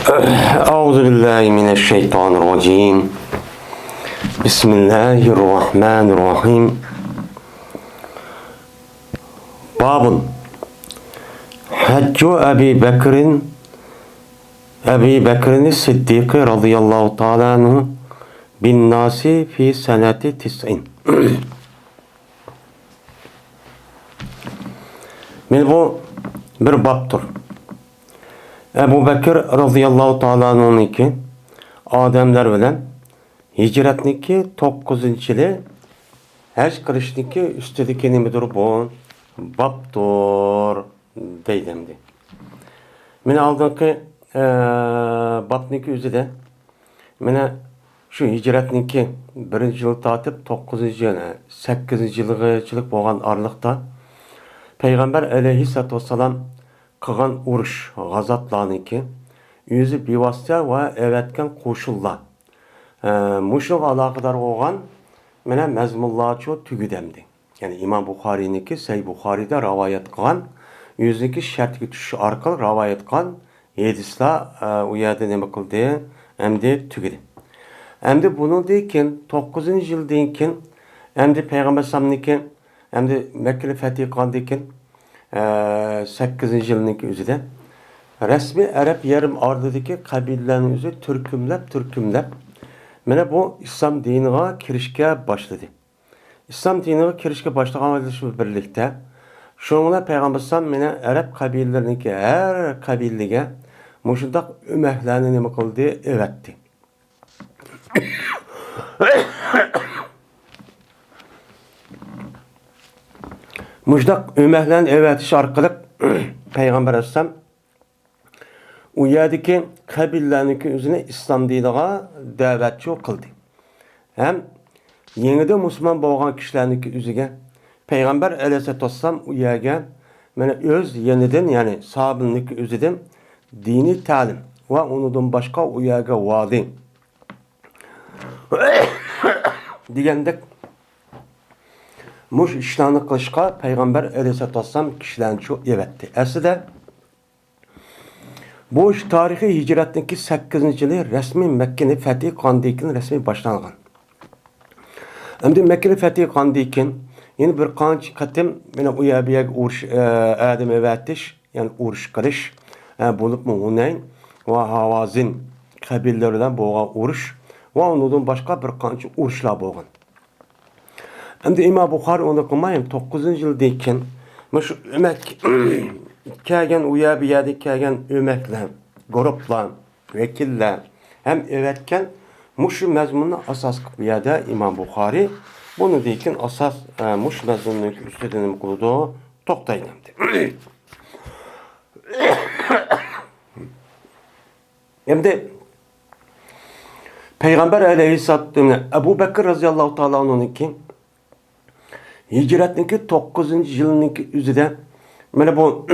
أعوذ بالله من الشيطان الرجيم بسم الله الرحمن الرحيم باب حج أبي بكر الصديق رضي الله تعالى عنه بالناس في سنة 90. من bu bir babdır. Ebu Bekir radıyallahu ta'ala anh'unki adamlar bilen hicretniki 9. yılı hac qilishnikki ustidagi nimadir bu babdir deydimdi. Meni oldingi babniki o'zida mana shu hicretniki 1-yil tatib 9-yil 8-yilgachilik bo'lgan oraliqda Peygamber aleyhissalatu vesselam qilgan urush g'azotlarniki o'zi bevosita va evatgan qo'shinlar mushu aloqador bo'lgan mana mazmunlarcha tugudamdi. Ya'ni Imom Buxoriyniki Sahih Buxoriyda rivoyat qilgan o'ziniki shartga tushish orqali rivoyat qilgan hadislar u yerda nima qildi? Endi tugudi. Endi bundan keyin 9-yildan keyin endi Payg'ambar sallamniki endi Makka fath qilgandan keyin 8-yilniki o'zida rasmiy Arab yarim orolidagi qabilalarning o'zi turkumlab mana bu islom diniga kirishga boshladi. Islom diniga kirishga boshlagan birlikda shuningdek Payg'ambar sallam mana Arab qabilalariniki har qabilaga mushundaq umaklarni nima qildi? Evatdi. Mujdaq öməklərin evətiş arqılıq Peyğəmbər Əsəm o yerdəki qəbillərinki özünə İslam diniga dəvətçi qıldı. Həm yenidə Müslüman bolğan kişilərinki özüge Peyğəmbər Əleyhisselam o yerə mənə öz yenidən, yəni sahabınki özüdən dini təlim və ondan başqa o yerə vaadi digəndək muş işlerini kılışqa Peygamber Aleyhisselatü Vesselam kişilerini çok evetti. Aslında bu iş tarihi hicretindeki 8. yılı resmi Mekke'nin fethi kandiyken resmi başlangan. Hem de Mekke'nin fethi kandiyken yine bir kanç katım yine uyabiyak uğruş Adem evettiş yani uğruş kılış bulup mu Hunayn ve Havazin kabillerden boğan uğruş ve ondan başka bir kanç uğruşlar boğan. Hem de İmam Buxari onu qılmayım 9. yıldayken şu ömek kelgen uya bir yerde kelgen ömekler, gruplar, vekiller hem evetken şu mezmununa asas bir yerde İmam Buxari bunu deyken asas muş mezmununu üstüdenim kurdu toktayın hem de Peygamber aleyhisselatü Ebu Bekir radıyallahu ta'ala anh'unki hicretniki 9. yılniki üzüde mana bu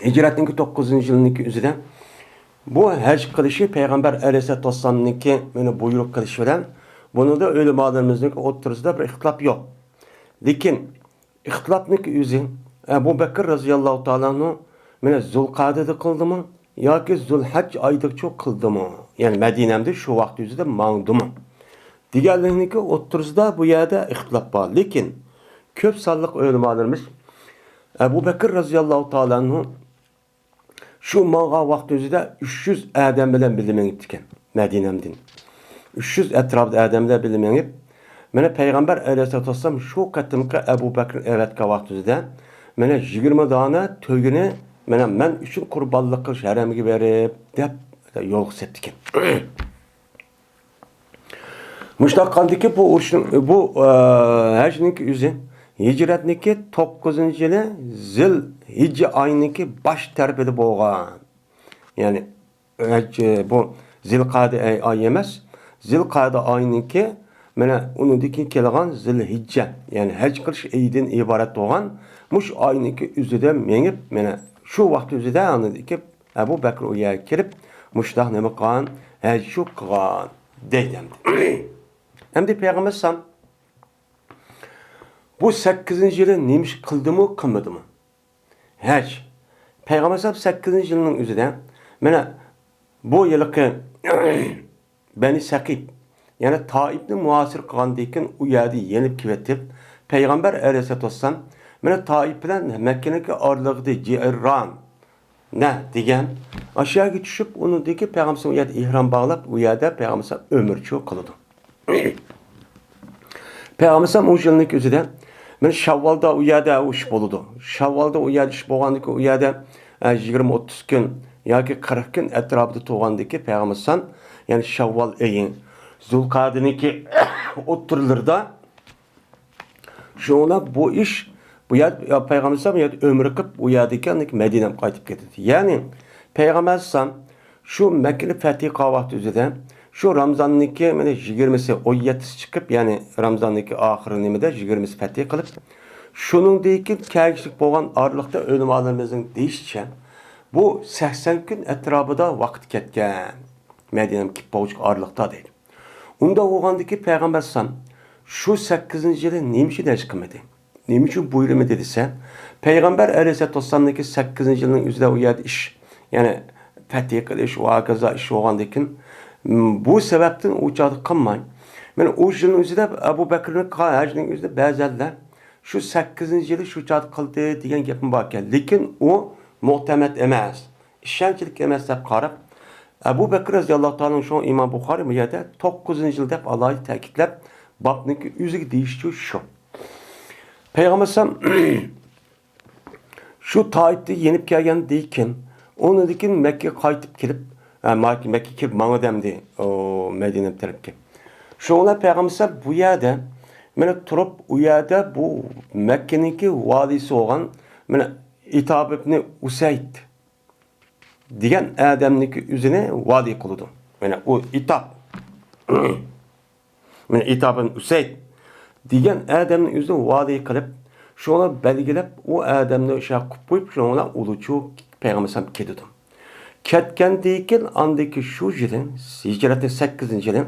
hicretniki 9. yılniki üzüde bu hac qilishi Peygamber Aleyhisselatü Vesselam'niki mana buyruq qilishi bilan bunu da ulamalarımızdaki o'rtasida bir ixtilof yo'q. Lekin ixtilofniki o'zi Ebu Bekir radıyallahu ta'ala anhu mana Zulqa'dada qildimi yoki Zulhajj oyida qildimi? Yani Madinamda shu vaqt o'zida mangdimi? Diğerlerinki o'rtasida bu yerda ixtilof bor. Lekin ko'p sonliq ulamalarimiz Ebu Bekir radıyallahu ta'ala anhu shu manga vaqt o'zida 300 odam bilan bilinib ekan Madinamdan. 300 atrofda odamlar bilinib. Mana Payg'ambar alayhisolatu vasallam shu qatimqi Ebu Bekir evatga vaqt o'zida mana 20 dona to'gini mana men uchun qurbonlik qilish haramiga berib deb yo'l sepdi ekan. Müştakkandaki bu hacniki üzü hicretniki 9. yılı Zilhicce ayındaki baş terpidi boğan. Yani bu Zilqa'da ay emas. Zilqa'da ayındaki mana unudaki kelgan Zilhicce yani hac qilish aydan iborat bo'lgan mush ayındaki üzüde menip mana shu vaqt üzüde anladiki Ebu Bekir o yerga kirib mushtaq nima qilgan hac shu qilgan deydi. Hem de Peygamber sallam bu 8. yılı neymiş kıldı mı kılmadı mı? Hac. Peygamber sallam 8. yılının üzerinde Mana bu yılki Beni Sakib, yani Taibni muasir qilgandan u yerda yenib ketib, Payg'ambar alayhisolatu vassalam mana Taib bilan Makkaniki oralig'ida Ji'irron ne degan aşağıya tushib, unidagi Payg'ambar u yerda ihrom bog'lab, u yerda Payg'ambar umrchu qiladi. Payg'ambar o yilning o'zida mana Shavvolda u yerda ish bo'ladi. Shavvolda u yerda ish bo'lgandan u yerda 20-30 kun yoki 40 kun atrofida tug'gandiki Payg'ambar yani Shavvol ayi Zulqa'daki o'ttirlarda şuna bu iş bu yer Peygamber bu yer ömrü qilib u yerdagi Madinaga qaytib ketadi. Ya'ni Payg'ambar şu Makkani fath qilgan o'zida şu Ramazonniki mana 20si 17si chiqib, ya'ni Ramazonniki oxiri nimada 20si fath qilib, shuningdek kelishlik bo'lgan oraliqda o'limalarımızın deyishicha bu 80 kun atrofida vaqt ketgan. Madinaga kelib bo'lgan oraliqda deydi. Unda bo'lgandiki Payg'ambar şu 8. yılı neymiş de çıkmadı. Neymiş buyurmadı dese, Peygamber Aleyhisselatü Vesselam'daki 8. yılın üzerinde o yerde iş, yani fetih kılış, o akaza iş oğandaki bu sebepten o çadı kanmayın. Yani o yılın üzerinde Ebu Bekir'in hacının üzerinde bazılar şu 8. yılı şu çadı kıldı diyen yapın bakken. Lakin o muhtemet emez. İşençilik emez hep karab. Ebu Bekir radıyallahu ta'ala şu İmam Bukhari mi yerde 9. yılda Allah'ı tekitlep Bakniki yüzük değişiyor şu. Peygamber şu Taif'te yenip gelgen deyken onu dikin Mekke kaytıp gelip Mekke kirip bana demdi o Medine tarafki. Şu ona Peygamber bu yerde mene turup u yerde bu Mekke'ninki valisi olan mene İtab ibn Usayd diyen adamniki üzerine vali kılıdı. Yani o İtab Men İtabın Usayd degan adamning o'zini va'da qilib, shuni belgilab, u adamni o'sha qilib qo'yib, shuni uluchu Payg'ambar ham ketdi. Ketgandan keyin andiki shu yili, hijratning 8-yili,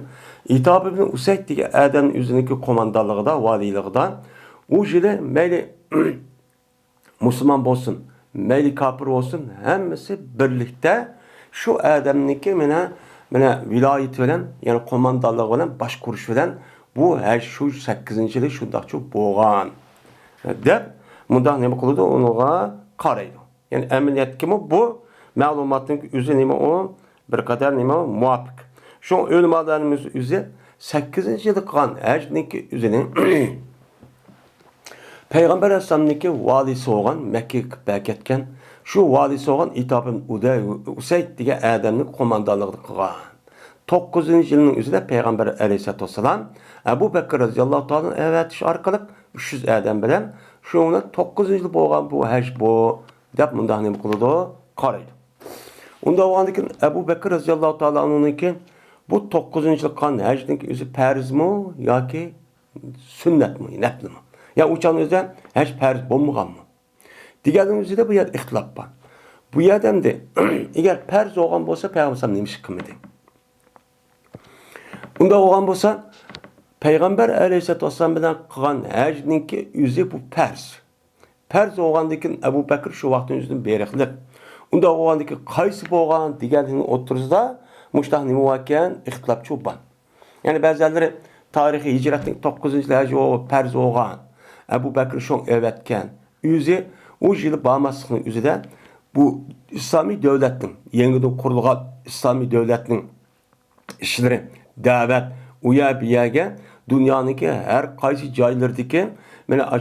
İtab ibn Usayd degan adamning o'ziniki qo'mondonligida, valiligida, u yili mayli musulmon bo'lsin, mayli kofir bo'lsin, hammasi birlikda shu adamniki mana viloyat bilan, ya'ni qo'mondonlik bilan boshqarish bilan bu shu 8-yili shundaqcha bo'lgan deb bunda nima qiladi, unuga qaraydi. Ya'ni amaliyotga bu ma'lumotning o'zi nima, u bir qadar nima muvofiq. Shu o'limalarimiz o'zi 8-yili qilgan hajniki o'zining Payg'ambar alayhisolamniki valisi bo'lgan, Makkaga ketgan şu valisi olan İtab ibn Usayd degan adamning qo'mondonligini qilgan. 9 yılının üzerinde Peygamber Aleyhisselatü Vesselam Ebu Bekir radıyallahu ta'ala evetiş arkalık 300 adam bilen şuna 9 yıl bo'lgan bu haj bu deb bundan nima qiladi, qaraydi. Unda bo'lgandan Ebu Bekir radıyallahu ta'ala onunki bu 9 yıl qilgan hajning o'zi farzmi yoki sunnatmi, naflimi? Ya uçan o'zi haj farz bo'lmaganmi? Diğerinin üzerinde bu yer ihtilaf var. Bu yerden de eğer farz olgan bolsa Peygamber neymiş kıymeti. Bunda olgan bolsa Peygamber Aleyhisselatü Vesselam bilen kılgan hacninki yüzü bu farz. Farz olgandaki Ebu Bekir şu vaktin yüzünün beyreklik. Bunda olgandaki kaysı bolgan diğerinin oturuzda muştah nima varken ihtilafçı var. Yani bazıları tarihi hicretin 9. hacı o farz olgan Ebu Bekir şu evetken yüzü o yılı bağımsızlığının üzerinde bu İslami devletin, yeniden kurulan İslami devletin işleri, davet, uya bir yerge, dünyanınki her kaysi caylardaki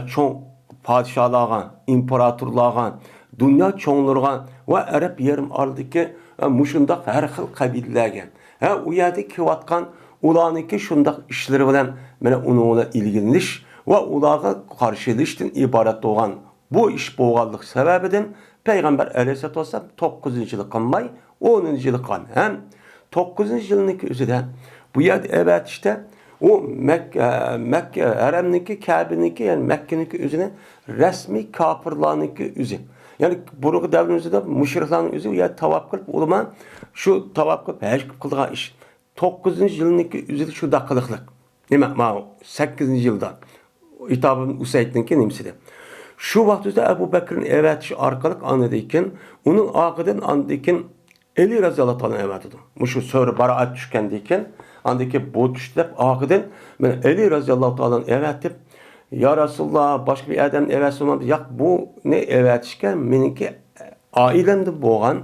çoğun padişahlarına, imparatorlarına, dünya çoğunlarına ve Arap yarım arasındaki muşundak her xil kabilelerge. O yerde kivatkan ulanınki şundak işleri bilen onunla ilgileniş ve onlara karşılaştın ibaret olan bu iş boğallık sebebiden Peygamber Aleyhisselatü Vesselam 9. yılı kanmay 10. yılı kan. Hem 9. yılındaki üzerinde bu yerde evet işte o Mekke haremdeki Kabe'ninki yani Mekke'ninki üzerine resmi kafirlarınki üzerine. Yani bunu devrimizde müşriklerin üzerine ya tavaf kılıp olma şu tavaf kılıp hacc kıldığı iş 9. yılındaki üzerine şu dakikalıklık. Değil mi? 8. yılda İtab-ı Usayd'ninki nimsidi. Şu vaxtda Ebu Bekir'in evetişi arkalık anladıyken, onun ağıdan anladıyken Ali raziyallohu ta'ala evatidi. Mushu sura Baroat tushgandan keyin andaki bu tushdi deb oxidan men Ali raziyallohu ta'ala evatib ya Rasululloh boshqa bir odam evatsin. Yo'q, bu ne evatishga meniki ailemde bo'lgan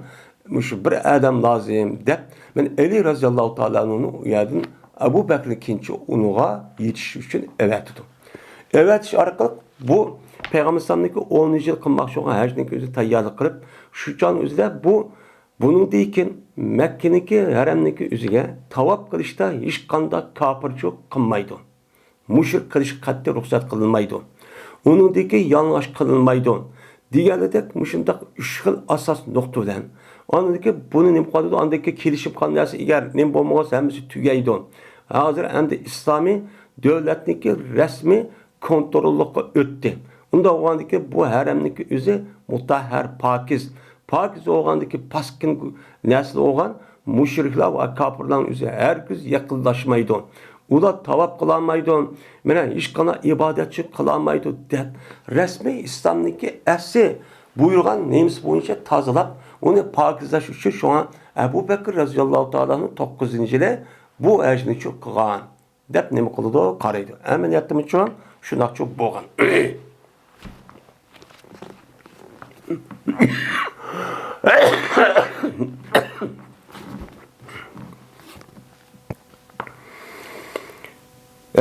mushu bir odam lozim deb men Ali raziyallohu ta'ala'nın u yerdan Abu Bakr ikinchi unuga yetish uchun evatdim. Evatish orqali bu Peygamber sallallahu 10 yil qilmoqchi bo'lgan hajning o'zi tayyorlik qilib, shu jon o'zida buning dekin Makkaniki haramniki o'ziga tavob qilishda hech qanday kofirchilik qilmaydi. Mushrik qilish qat'iy ruxsat qilinmaydi. Uningdagi yolg'osh qilinmaydi. Deganidek mushundaq 3 xil asos nuqta bilan ondaki buni nim qiladi, ondaki kelishib qolgan narsa agar nim bo'lmasa hammasi tugaydi. Hozir endi islomiy davlatniki rasmiy kontrollikka o'tdi. Unda o'g'andiki bu haramniki o'zi mutahhar pokiz. Pokiz o'g'andiki paskin nasl o'g'an mushriklar va kofirlar o'zi hargiz yaqinlashmaydi. Ular tavob qilolmaydi. Mana hech qanday ibodatchi qilolmaydi deb rasmiy islomniki asli buyurgan nemis bo'yicha tozalab uni pokizlash uchun şu an Abu Bakr raziyallohu ta'alaning 9-yili bu ajni qilgan deb nima qildi qaraydi. Amaliyotda uchun shunaqchi bo'lgan.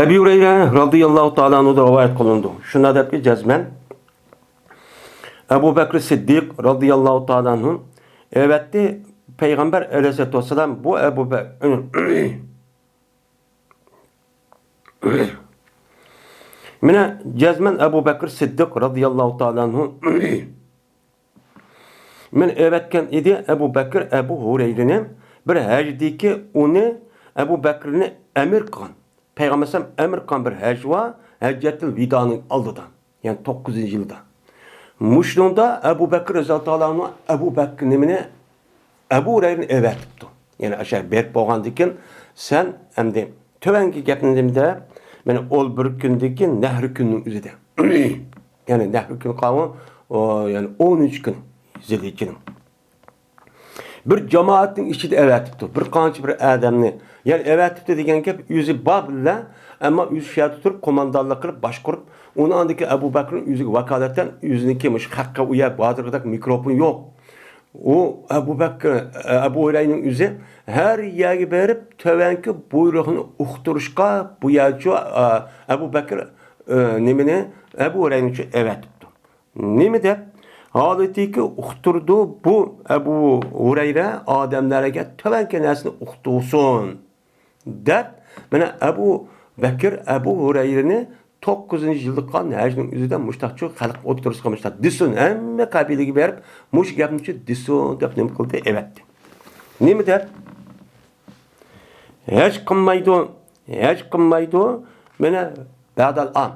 Ebu Hureyre radıyallahu ta'ala anhu da rivayet kılındı. Şuna depki cezmen Ebu Bekir Siddiq radıyallahu ta'ala anhu evetti Peygamber aleyhissalatu vesselam bu Ebu Bekir Mine cezmen Ebu Bekir Siddiq radıyallahu ta'ala anhu men evetken idi Ebu Bekir Ebu Hureyre'nin bir hacdiki onu Ebu Bekir'ini emir kılan. Peygamber sallam emir kılan bir hac var. Haccetil vidanın aldıdan. Yani 9. yılda. Muşlunda Ebu Bekir radıyallahu anh Ebu Bekir nimine Ebu Hureyre'ni evetipti. Yani aşağı berip boğandikin sen hem de tövenki gepinimde beni ol bir gündeki nehri günün üzerinde. Yani nehri gün kavun yani 13 gün. Zilhicce'nin. Bir cemaatin içinde evetipti. Bir kançı bir adamni. Yani evetipti degen gep yüzü babilla ama yüzü şey tutup komandanlık kılıp baş kurup onu andaki Ebu Bakır'ın yüzü vakaletten yüzündeki hakka uyar bazılardak mikrofon yok. O Ebu Bakır, Ebu Hureyre'nin yüzü her yeri verip tövenki buyruğunu uqturuşka bu yerci Ebu Bakır nemine Ebu Hureyre'nin için evetipti. Nemi de Halidiki uqturdu bu Ebu Hureyre adamlarga tövenki narsani uqtursun deb mana Ebu Bekir Ebu Hureyre'ni 9. yıllık hajning o'zida mushtaqchi xalq o'tirishga mushtaq disun hamma qabilaga berib mush gapni disun deb nima qildi evatdi. Nima deb hech qilmaydi mana ba'dal am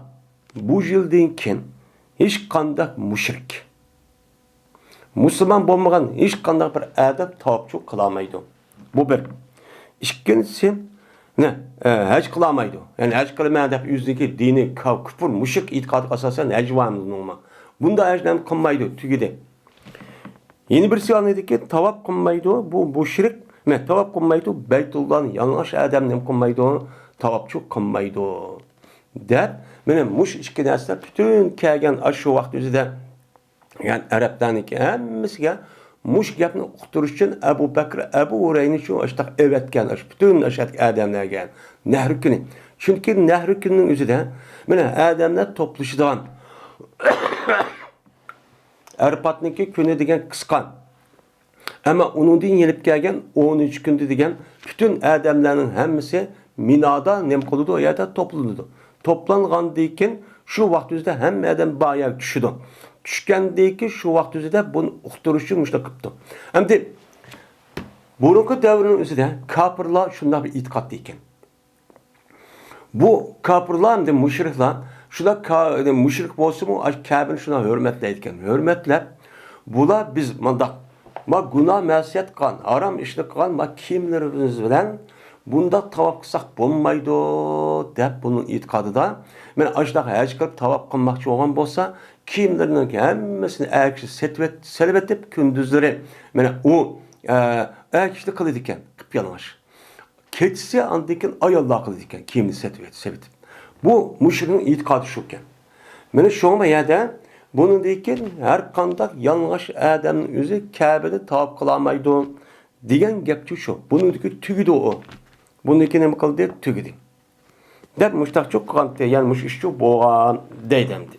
bu yildan keyin hech qanday mushrik Müslüman bo'lmagan hech qanday bir adab topchu qilolmaydi. Bu bir. Ikkinchisi ne? Haj qilolmaydi. Yani haj qilmaydi deb o'zidagi diniy kufr, mushrik e'tiqodiga asosan haj va'mizmi? Bunda hajdan qilmaydi, tugidi. Yeni bir siyanediki tavab qilmaydi, bu mushrik, ne tavab qilmaydi, Baytullohni yanlış adamni qilmaydi, tavabchu qilmaydi. Deb, mana mush ikki narsa butun kelgan shu vaqt o'zida yani Araplarniki hammasiga mush gapni uqtirish uchun Abu Bakr Abu Hureyre'ni shu ashtaq evatgan butun ashat odamlarga Nahr kuni. Chunki Nahr kunining o'zida mana odamlar to'plashidan Arfatniki kuni degan qisqa. Ama uningdan yelib kelgan 13 kunda degan butun odamlarning hammasi Minoda nem qiladi, o yerda to'planadi. To'plangandan keyin shu vaqt o'zida hamma odam boya tushidi. Tushgandeki şu vaqt o'zida buni uqtirish uchun mushta qilibdi. Hamda burungi davrning o'zida kofirlar shunday bir e'tiqod ekan. Bu kofirlar hamda mushriklar shular mushrik bo'lsa-mu, Ka'bani shuna hurmatlaydi ekan. Hurmatlab bular biz mundaq ma gunoh ma'siyat qilgan, harom ishni qilgan ma kiyimlarimiz bilan bunda tavob qilsak bo'lmaydi deb buning e'tiqodida men ashunday haj qilib tavob qilmoqchi bo'lgan bo'lsa kiyimlerinin hammasini ayakçı selvetip gündüzleri mana u kişide kılıydı iken, kıpyalamış. Keçisi andikin ayollar kılıydı iken, kimini sevdi. Bu müşrikin itikadı şuken. Mene şoğuma yerde, bunun deyken her kandak yanlış adamın yüzü Kabe'de tavap kılamaydı. Diyen gepçi şu. Bunun deyken tügüdü o. Bunun deyken ne kıldı? Tügüdü. Dep müştak çok kantı, yani müş işçi boğan deydemdi.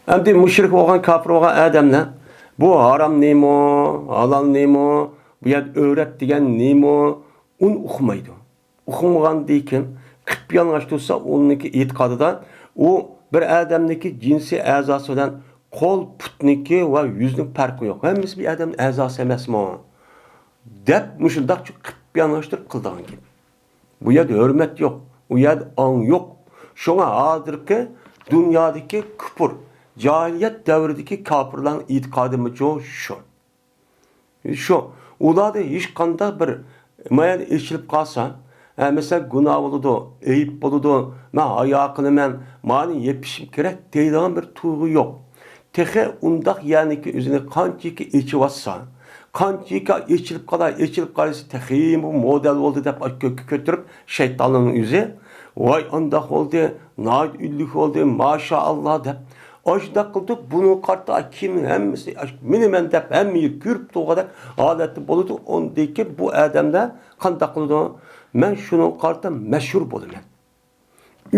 Hem de müşrik olan, kafir olan adamlar, bu haram neymo, halal neymo, bu yer öğret diyen neymo, onu okumaydı. Okumayan deyken, kıp yanlış tutsa onunki itikadı da, o bir adamdaki cinsi azası olan kol putniki ve yüzünün farkı yok. Hemimiz bir adamın azası emez mi o? Dep müşildak çok kıp yanlıştır kıldığın gibi. Bu yerde hürmet yok. Bu yerde an yok. Şuna adırki dünyadaki küpür, cahiliyet devrideki kafirlerin itikadı mı şu. Şu. Ularda hiç kanda bir mayan içilip kalsa, mesela günah oludu, eyip oludu, ben ayakını men, mani yepişim gerek deyden bir tuğu yok. Tehe undak yani ki üzerine kançiki içi vassa, kançika içilip kalırsa tehe bu model oldu deyip götürüp şeytanın yüzü, vay andak oldu, naid üllük oldu, maşallah deyip, aşda kıldık bunu karta kimin hemmisi minimen dep hemmi kürp doğada adeti boludu on deyken bu adamda kandak kıldı men şunun karta meşhur bolu men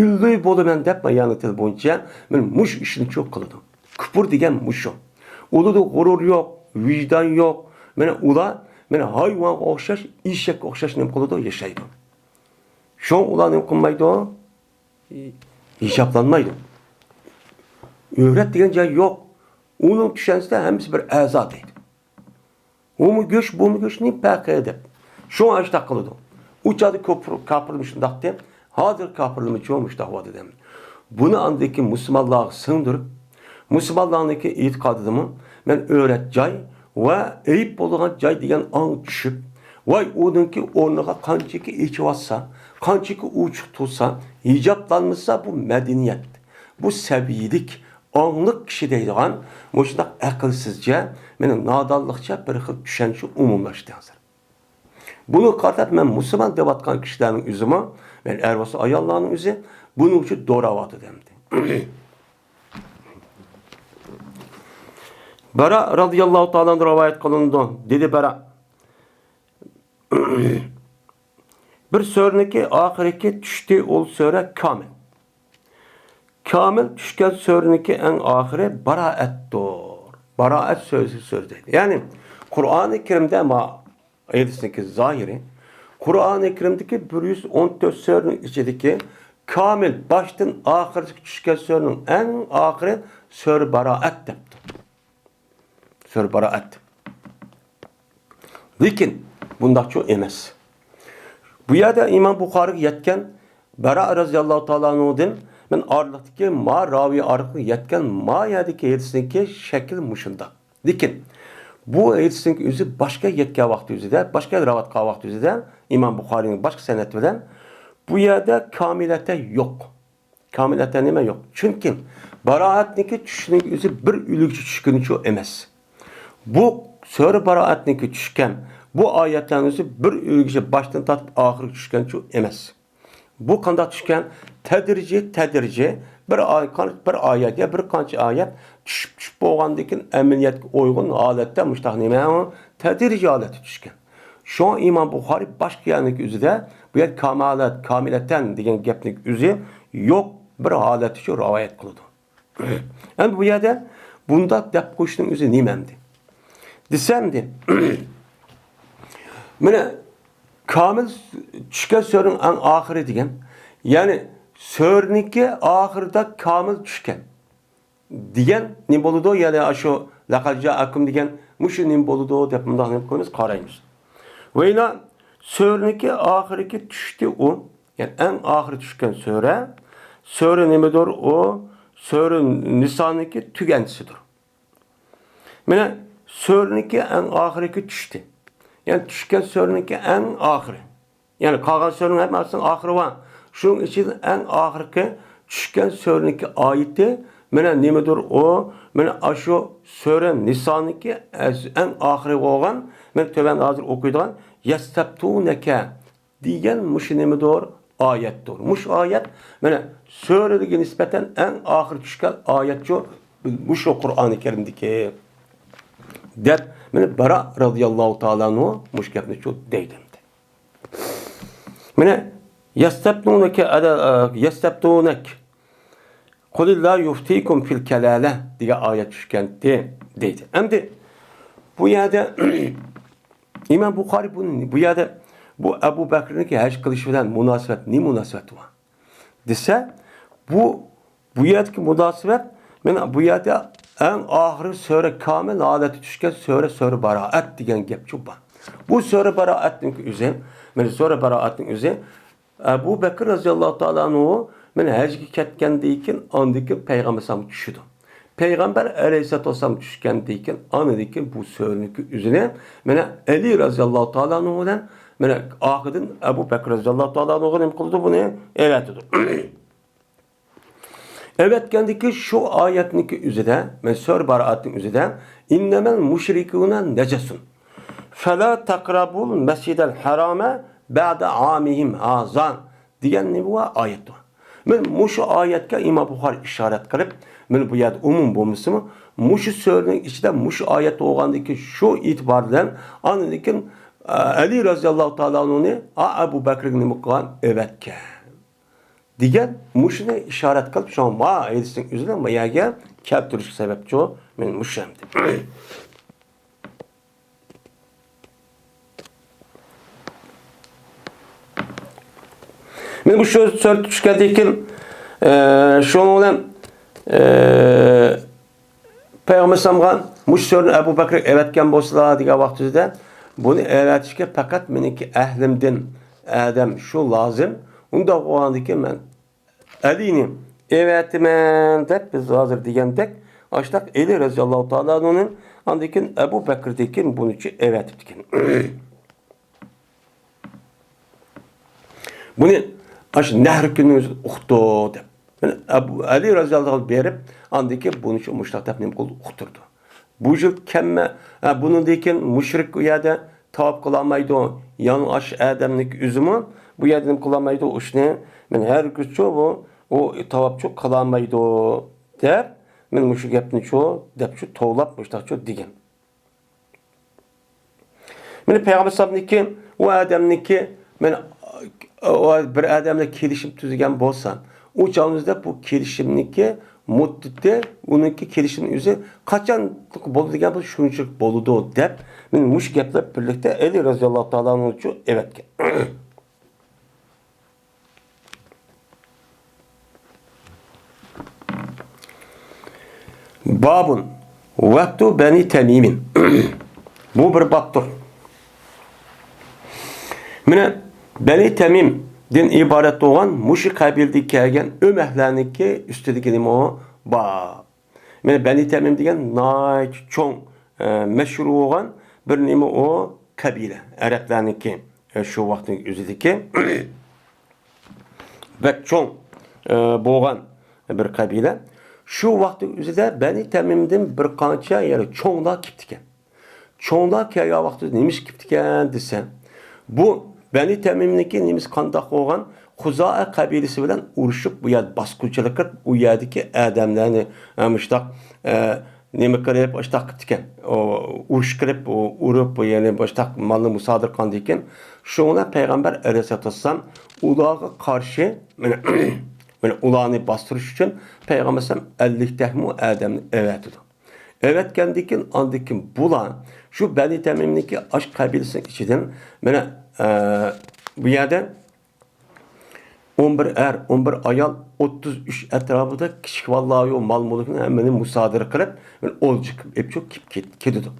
üllü bolu men dep yanıtı boyunca men muş işini çok kıldım küpür diyen muşu uludu gurur yok vicdan yok men ula men hayvan okşaş işek okşaş nem kıldı yaşaydı şu ulanım kılmaydı o hesaplanmaydı. Öğret diyen şey yok. Onun düşüncesi de hemisi bir azadıydı. O mu göç, bu mu göç, ne pek edip. Şu an işte kılıdı. Uçadı kapırmışın daktı. Hadır kapırılmış çoğumuş da havadı dedim. Bunu andaki Müslümanlığı sındırıp, Müslümanlığındaki itikadımı ben öğreteceğim ve eyip olduğun cay diyen an düşüp, vay onunki onluğa kançıki içi vassa, kançıki uçuk tutsa, hicaplanmışsa bu medeniyet, bu seviyelik, anlık kişi deydiğen, muşnak akılsızca, benim nadallıkça bir xil düşünce umumlaştı hazır. Bunu kartat ben Müslüman devatkan kişilerin üzüme, ben ervası ayallarının üzü, bunun için doğravatı demdi. Bara radıyallahu ta'ala rivayet kılındı. Dedi Bara. Bir sörneki ahireki düştü ol söre kamil. Kamil düşken sörneki en ahire baraettir. Baraet sözdür. Yani Kur'an-ı Kerim'de ama ayetindeki zahiri Kur'an-ı Kerim'deki 114 sörnün içindeki kamil baştan ahireki düşken sörnün en ahire sör baraet depti. Sör baraet. Lakin bunda çok emez. Bu yerde İmam Bukhari yetken Bara radıyallahu ta'ala anhu'dan ben ağırlıktaki ma ravi ağırlıklı yetken ma yerdeki yedisindeki şekil muşunda. Lakin bu yedisindeki yüzü başka yetken vakti yüzü de, başka ravat vakti yüzü de İmam Bukhari'nin başka senet bilen bu yerde kamilete yok. Kamilete neme yok. Çünkü baraatniki düşüşünün yüzü bir ülükçü düşkünü çok emez. Bu sör baraatniki düşken bu ayetlerin yüzü bir ülükçü baştan tatıp ahir düşken çok emez. Bu kanda düşken tedirici bir ayet ya bir kanç ayet düşüp boğandaki emniyet uygun alette müştahnime tedirici aleti düşken. Şu an İmam Bukhari başka yanlık üzere bu yer kamiletten diyen geplik üzü yok bir aleti şu rivayet kıldı. Yani bu yerde bunda dep kuşunun üzü nimemdi. Desemdi mene kamil düşken sörün en ahiri diyen yani sörniki ahirda kamil düşken diyen nimboludu yani aşo laqalca akım diyen muşu nimboludu dep bundan ne koyunuz qaraymış. Ve ila sörniki ahiriki düştü o yani en ahiri düşken söre nimedir o sörün nisaniki tügencisidir. Mene sörniki en ahiriki düştü. Yani düşken sörniki en ahiri. Yani kalgan sörnün hep aslında ahiri var. Şunun için en ahirki düşken sörniki ayeti Mene nimedir o? Mene aşu Sure Nisa'nınki en ahiri olan, men töben hazır okuyduğun yestebtuneke diyen muş nimedir? Ayettir. Muş ayet, mene Sure'deki nispeten en ahir düşken ayet şu, muş Kur'an-ı Kerim'deki. Der, mene Bara radıyallahu ta'ala anhu muş gepni şu deydim. Mene yestebtunek Kul la yuftikum fil kelale diye ayet düşkenti deydi. Hem de bu yerde İmam Bukhari bu yerde bu Ebu Bekir'in ki hecc kılışı bilen münasebet, ne münasebet var? Dese bu yerdeki münasebet bu yerde en ahir Sure Kamil aleti düşken Sure Baraat diyen gep çok var. Bu Sure Baraat'ın üzerine, Sure Baraat'ın üzerine Ebu Bekir radıyallahu ta'ala anhu men hecge ketgendeyken andaki peygamber sam düşüdü. Peygamber aleyhissalatu vesselam düşkendeyken andaki bu söylünükü üzerine men Ali radıyallahu ta'ala anhu'dan men ahidin Ebu Bekir radıyallahu ta'ala anhu'dan kıldı bunu evet dedi. Evet kendiki şu ayetniki üzerine men Sure Baraat'ın üzerine innemel müşrikûne necesun. Fela takrabul mescidel harame ba'de amihim hazan diyen ne bu ayet var. Men muşu ayetke İmam Bukhari işaret kılıp men bu yerde umum bulmuşum. Muşu söylenin içinde muşu ayet olgandaki şu itibardan anındakin Ali radıyallahu ta'ala onu Ebu Bekir'in mukan evet ki diyen muşuna işaret kılıp şu an ma edisin üzerine ma yage kaptırış sebepçi o men muşemdi. Men bu söz düşkendeyken şunu olan Peygamber Samgan muş sözün Ebu Bekir evetken bolsa diye vaktizde bunu evetişke fakat meniki ehlimden Adem şu lazım. Unda o andaki men Ali'ni evetmen dep biz hazır diyendek açtak Ali radıyallahu ta'ala onun andaki Ebu Bekir'deki bunu için evet etkin. Bunu aş nehr günüz uxtu dep. Ali radıyallahu anh berip andaki bunu şu müştak ne kıldı uxturdu. Bu yıl kemme bunun deyken müşrik uyada tavap kılamaydı yan aş adamlık üzümü bu yerden kılamaydı uşne men her gün çoğu o tavap çok kılamaydı der men müşrik yapını çoğu dep şu tavlap müştak çoğu digen. Men Peygamber sallallahu o adamlık men o bir adamla kelişim tüzgen bolsa o çağınızda bu kelişimniki muddette onunki kelişimin üzeri kaçan bolu degen bu şunçuk boludu dep men muş gepler birlikte Ali radıyallahu ta'ala anhu evet ki babun vaktu beni temimin bu bir babdır. Mine Beni Temim din ibaret olan muşi kabildeki kelgen ömehlerindeki üstedeki nime o ba. Yani Beni Temim degen nayt çoğun meşhur olan bir nime o kabile. Araplarındaki şu vaktin üzerindeki ve çoğun boğan bir kabile. Şu vaktin üzerinde Beni Temim'den bir kança yeri çoğunluğa kiptiken. Çoğunluğa kelgen vakti neymiş kiptiken desen. Bu Beni Temim'deki nimiz kandak olan Huza'a kabilesi bilen uruşup bu yer baskıcılık kırıp bu yerdeki adamlarını amıştak nemi kırıp baştak kıtken uruş kırıp urup yani baştak malı musadır kandiken şuna Peygamber Aleyhisselatü Vesselam ulağa karşı ulağını bastırış için Peygamber Aleyhisselam 50 tehmu adamını evet dedi. Evet kendikin andikin bulan şu Beni Temim'deki aşk kabilesinin içinden bu yerde 11 er, 11 ayal, 33 etrafında kişi vallahi o mal mulukunu hemen musadere kılıp olcuk hep çok kedidu.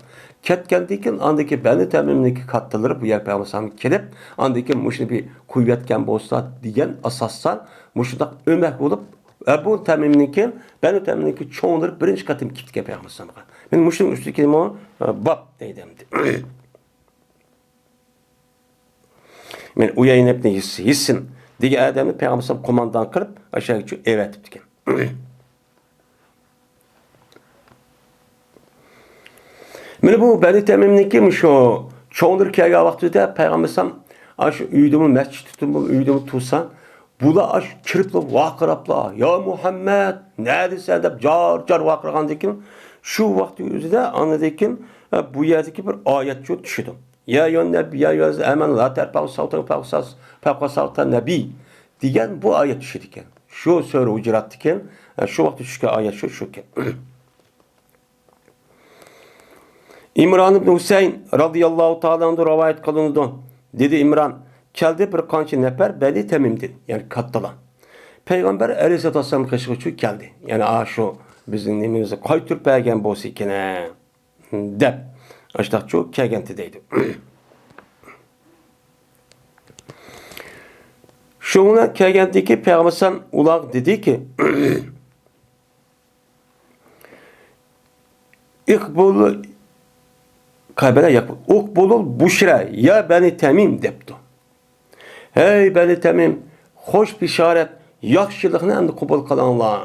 Ketkendeyken andaki Beni Temim'deki kattaları bu yer Peygamber kelip andaki muşunu bir kuvvetken bolsa diyen asassan muşudak ömek olup Ebu Temim'deki Beni Temim'deki çoğunları birinci katım kitke Peygamber Sam'a. Ben muşunun üstündeki o bab deydimdi. Men uyayın hep ne hissin. Diye adamı Peygamber komandan kırıp aşağı geçiyor evet etken. Meni bu Beni Temim'niki şu çoğundur kelgen vaqtida Peygamber sallam aş uydumi mescid tutup uydumi tutsa bula aş kiripli vaqirapla ya Muhammed neredesin deb jar vaqirgandikin şu vaqti özüde anladıkin bu yerdeki bir ayet çok düşüdüm. Ya yon nebi ya yoz emen la terpağı savtan pavqa savtan nebi diyen bu ayet düşüdüken. Şu sure Hucurat'tiken şu vaqti düşken ayet şuken. İmran ibn Hüseyin radıyallahu ta'ala'nın rivayet kılındı. Dedi İmran, keldi bir qancha nefer Beni Temim'di. Yani kattalan. Peygamber aleyhissalatu vesselam kışkıçı geldi. Yani şu bizim nimimizi qaytırıp bergen bolsa ekene dep. Aştaqçı kelgenti deydi. Şuna kelgentiki Peygamber sallam ulaq dedi ki İkbulu Kaybele yakın. Ukbulul buşra ya Beni Temim depti. Hey Beni Temim, hoş bişaret, yaxşılıqni endi kubul kılanlar.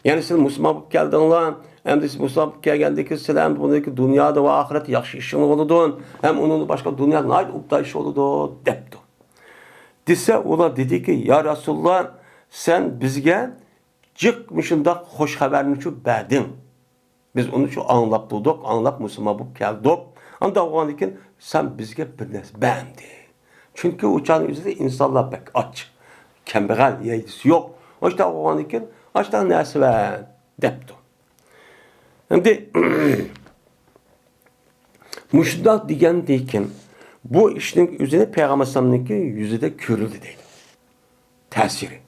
Yani siz Müslüman bulup geldinler, hem de siz Müslüman bulup gelgendeki siz hem bunun dünyada ve ahiret yaxşı işin oludun, hem onun başka dünya nayt upta iş oludu depti. Dese ola dedi ki, ya Resulullah sen bizge cıkmışında hoş haberini şu berdin. Biz onu şu anlap bulduk, anlap Müslüman bulup geldik. Anda o andikin sen bizge bir nes beğendi. Çünkü uçağın üzerinde insanlar pek aç. Kembegal yeydisi yok. İşte o andikin açtan nesi ve depti. Şimdi müşdak diyen deyken bu işin üzerine Peygamber sallallahu yüzü de körüldü deydi. Tesiri.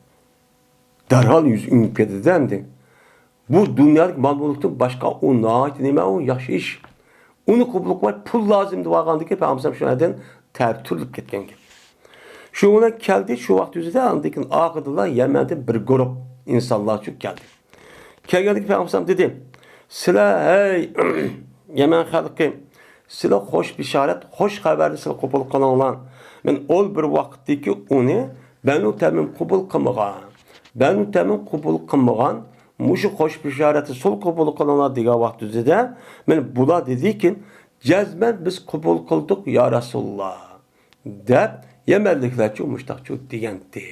Derhal yüz ünpedi dendi. Bu dünyalık mal-muluktan başka o naat neme o yaxşı iş. Onu kubluk var, pul lazımdı vaqandı ki Peygamber şunadan tertürlüp ketken gibi. Şuna geldi, şu vaxt yüzüde andikin ağıdılar Yemen'de bir grup insanlar çok geldi. Kelgedik Peygamber dedi, sila hey Yemen halkı, sila hoş bişaret, hoş haberdi sila kubul kılanlar. Ben ol bir vaxtdeki onu Beni Temim kubul kılmağan. Beni Temim kubul kılmağan. Muşu hoş bişareti sol kubul kılanlar diye vaxt üzere men bula dedi ki cezmen biz kubul kıldık ya Resulullah dep Yemenlikler çok müştak çok diyendi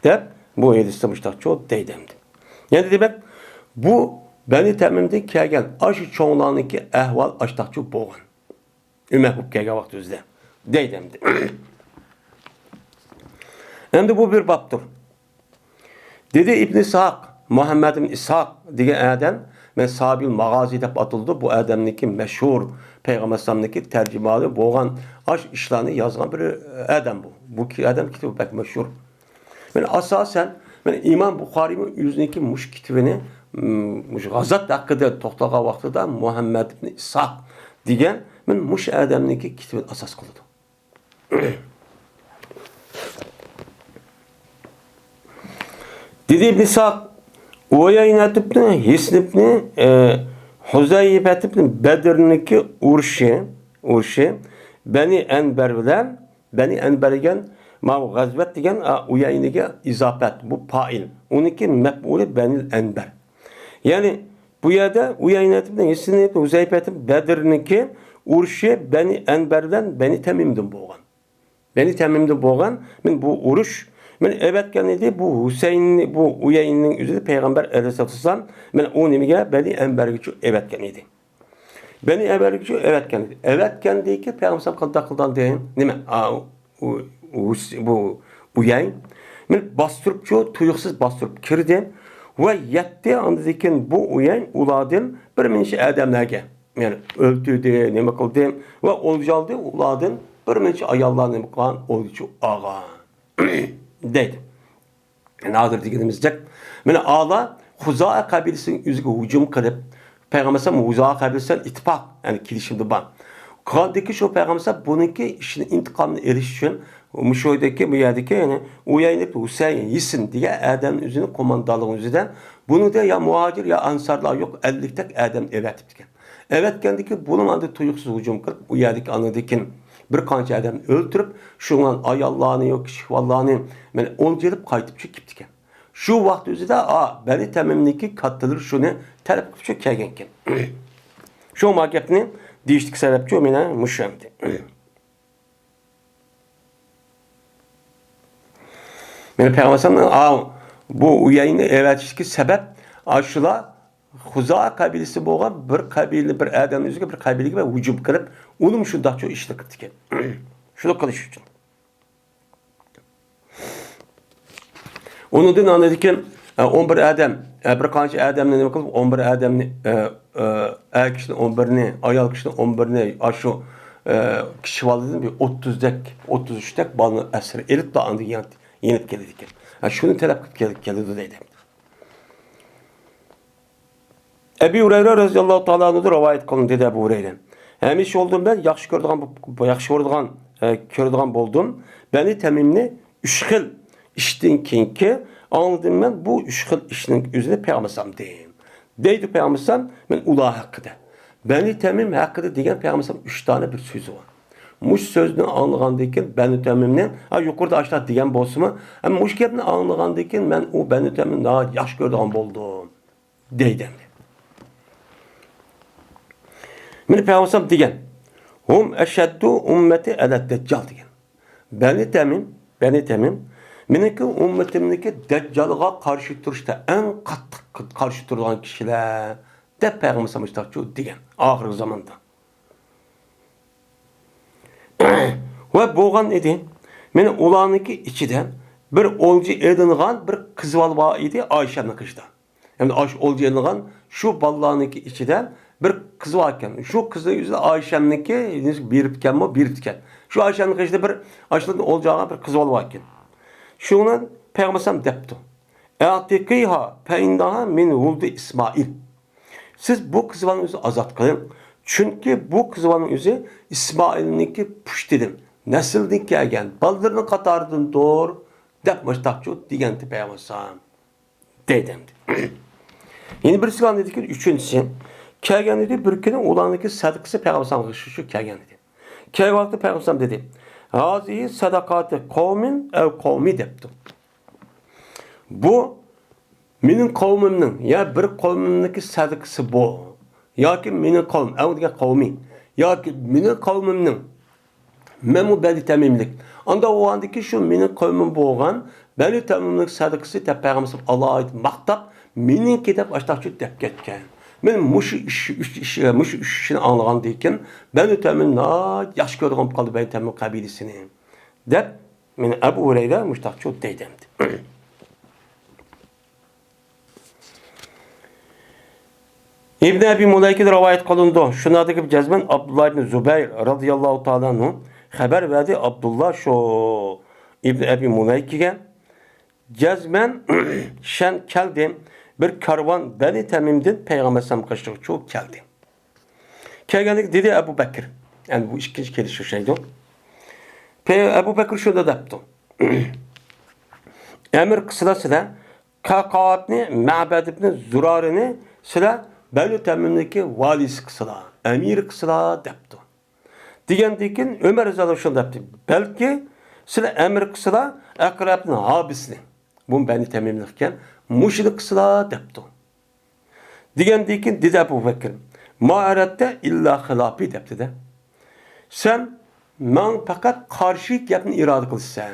dep bu hadiste müştak çok deydemdi. Yani demek bu Beni Temim'de kelgen aşı çoğunlarınki ehval aştak çok boğan. Ümmet bu kelgen vaxt üzere deydemdi. Hem de bu bir baptır. Dedi İbn-i Sa'd Muhammed ibn İshak diye adam ve Sabil Magazi dep atıldı. Bu adamniki meşhur Peygamber sallallahu tercümanı boğan aş işlerini yazan bir adam bu. Bu adam kitabı pek meşhur. Ben asasen İmam Bukhari'nin yüzündeki muş kitabını muş gazat hakkında toxtağa vaxtıda Muhammed ibn İshak diye muş adamniki kitabını asas kıldı. Dedi İbn İshak Uyaynet ibn Hisn ibn Huzayfet ibn Bedir'niki urşi Beni Enber bilen Beni Enber degen ma gazvet degen Uyaynege izafet bu fail. Onunki mef'ulü Beni Enber. Yani bu yerde Uyaynet ibn Hisn ibn Huzayfet ibn Bedir'niki urşi Beni Enber'den Beni Temim'den boğan. Beni Temim'den boğan bu uruş men evet geldi bu Hüseyin bu Uyeyin'in üzerinde Peygamber Aleyhisselatü Vesselam men o nimige Beni Enbergiçi evet geldi. Beni Enbergiçi evet geldi. Evet geldi ki Peygamber Sallallahu takıldan deyin. Nime? Bu Uyeyn men bastırıpçı tuyuksuz bastırıp kirdi ve yetti andikin bu Uyeyn uladın bir minçe adamlarga yani öldürdü, nime kıldı ve oljaldı uladın bir minçe ayallarını kılan olçu ağa. Deydi. Nadir diyenimizde. Yani Allah Huza'a kabilesinin üzerine hücum kılıp Peygamber sallallahu Huza'a kabilesiyle ittifak yani kilişimde ban. Kur'an'daki şu Peygamber bununki işin intikamını erişişin Muşoydaki bu yerdeki yani Uyaynep Hüseyin yesin diye Adem'in üzerine komandalığın üzerinden bunu da ya muhacir ya ansarlar yok 50 tek Adem evet etken. Evet kendiki bunun adı tuyuksuz hücum kılıp bu yerdeki anladıkin bir kanca adam öldürüp şundan ayallahını yok şifallahını yani ol gelip kaytıp çıkıptıken. Şu vakti üzerinde Beni Temim'deki katılır şunu talep kılıp kelgenken. Şu maketini değiştik sebepçi o mene müşemdi. Mene Peygamber'in bu uyayını evvelçiki sebep aşıla Huza kabilesi boğan bir kabile bir adam üzerine bir kabileye ve vücub kılıp onun şunda çok işle kıtken. Şunu kılış için. Onun din anladıkken 11 adam bir kançı adamla ne bakıp 11 adam er kişinin 11'ini ayal kişinin 11'ini aşı kişi validin bir 33 dek balını esir elit de andı yenip gelirken. Şunu talep geldi dedi. Ebu Hureyre radıyallahu ta'ala anıdır rivayet kılın dedi Ebu Hureyre. Hemiş oldum ben yaxşı gördüğüm buldum. Beni temimli 3 xil işten kinki anladım ben bu 3 xil işinin üzerine peygambersam deyim. Deydi peygambersam ben ula hakkıda. Beni temim hakkıda degan peygambersam 3 tane bir sözü var. Muş sözünü anlagandayken beni temimni yukarıda aşağı degan bolsa ama muş gapni anlagandayken ben o beni temimni daha yaxşı gördüğüm buldum. Deydim. Meni Peygamber degan. Hum eşeddu ümmeti ala deccal degan. Beni temim. Meniki ümmetimdeki deccalga karşı turuşta en qattiq karşı turgan kişiler de Peygamber Mustafa degan. Ahir zamanda. Ve boğan idi. Meni ulaniki içiden bir olcu edingan bir kız var idi Ayşe'nin kızda. Yani olcu edingan şu ballaniki içiden bir kız varken, şu kızın yüzünde Ayşe'ninki biripken mi? Biripken. Şu Ayşe'nin kızında bir Ayşe'nin olacağı bir kız varken. Şunun Peygamber depti. E'atikiha feindaha min huldi İsmail. Siz bu kızın yüzü azat kılın. Çünkü bu kızın yüzü İsmail'ninki puş dedim. Nesildik gelgen. Baldırını katardın doğru. Depmiş takçu digenti Peygamber dedim. Yeni birisi kan dedik ki üçüncüsü. Kelgen dedi bir günün olanındaki sadakası Peygamber şu kelgen dedi. Kelgen vakti Peygamber dedi. Hazihi sadakatı kavmin ev kavmi depti. Bu benim kavmimnin ya bir kavmimdeki sadakası bu. Ya ki benim kavmim ev diye kavmi. Ya ki benim kavmimnin memu beli temimlik. Anda o andaki şu benim kavmim boğan beli temimlik sadakası te Peygamber Allah'a ait maktap benim kitap açtakçı dep ketken. Men muş işini anlagan deyken ben ötemin yaxşı gördüğüm kaldı ben temin kabilesini. Dep men Ebu Hureyre müştakçı deydimdi. İbn Ebi Muleyke'de rivayet kılındı. Şunlardaki bir cezmen Abdullah ibn Zübeyir radıyallahu ta'ala anhu haber verdi Abdullah şu İbn Ebi Muleyke'ye cezmen şen keldim bir karvan Beni Temim'den Peygamber Sam kaçtığı çok geldi. Kelgenlik dedi Ebu Bekir. Yani bu ikinci kelişi şeydi. Ebu Bekir şurada da yaptı. Emir kısıla sıra Kakaatni Ma'bed ibn Zurar'ını sıra Beni Temim'deki valisi kısıla. Emir kısıla yaptı. Digendeyken Ömer Rızalı şurada yaptı. Belki sıra emir kısıla Akrab ibn Habisni. Bu Beni Temim'deyken muşrik kısıla depti. Digendeyken dedi Ebu Bekir. Ma erette illa hilafi depti de. Sen men fakat karşı gapni irade kılsan.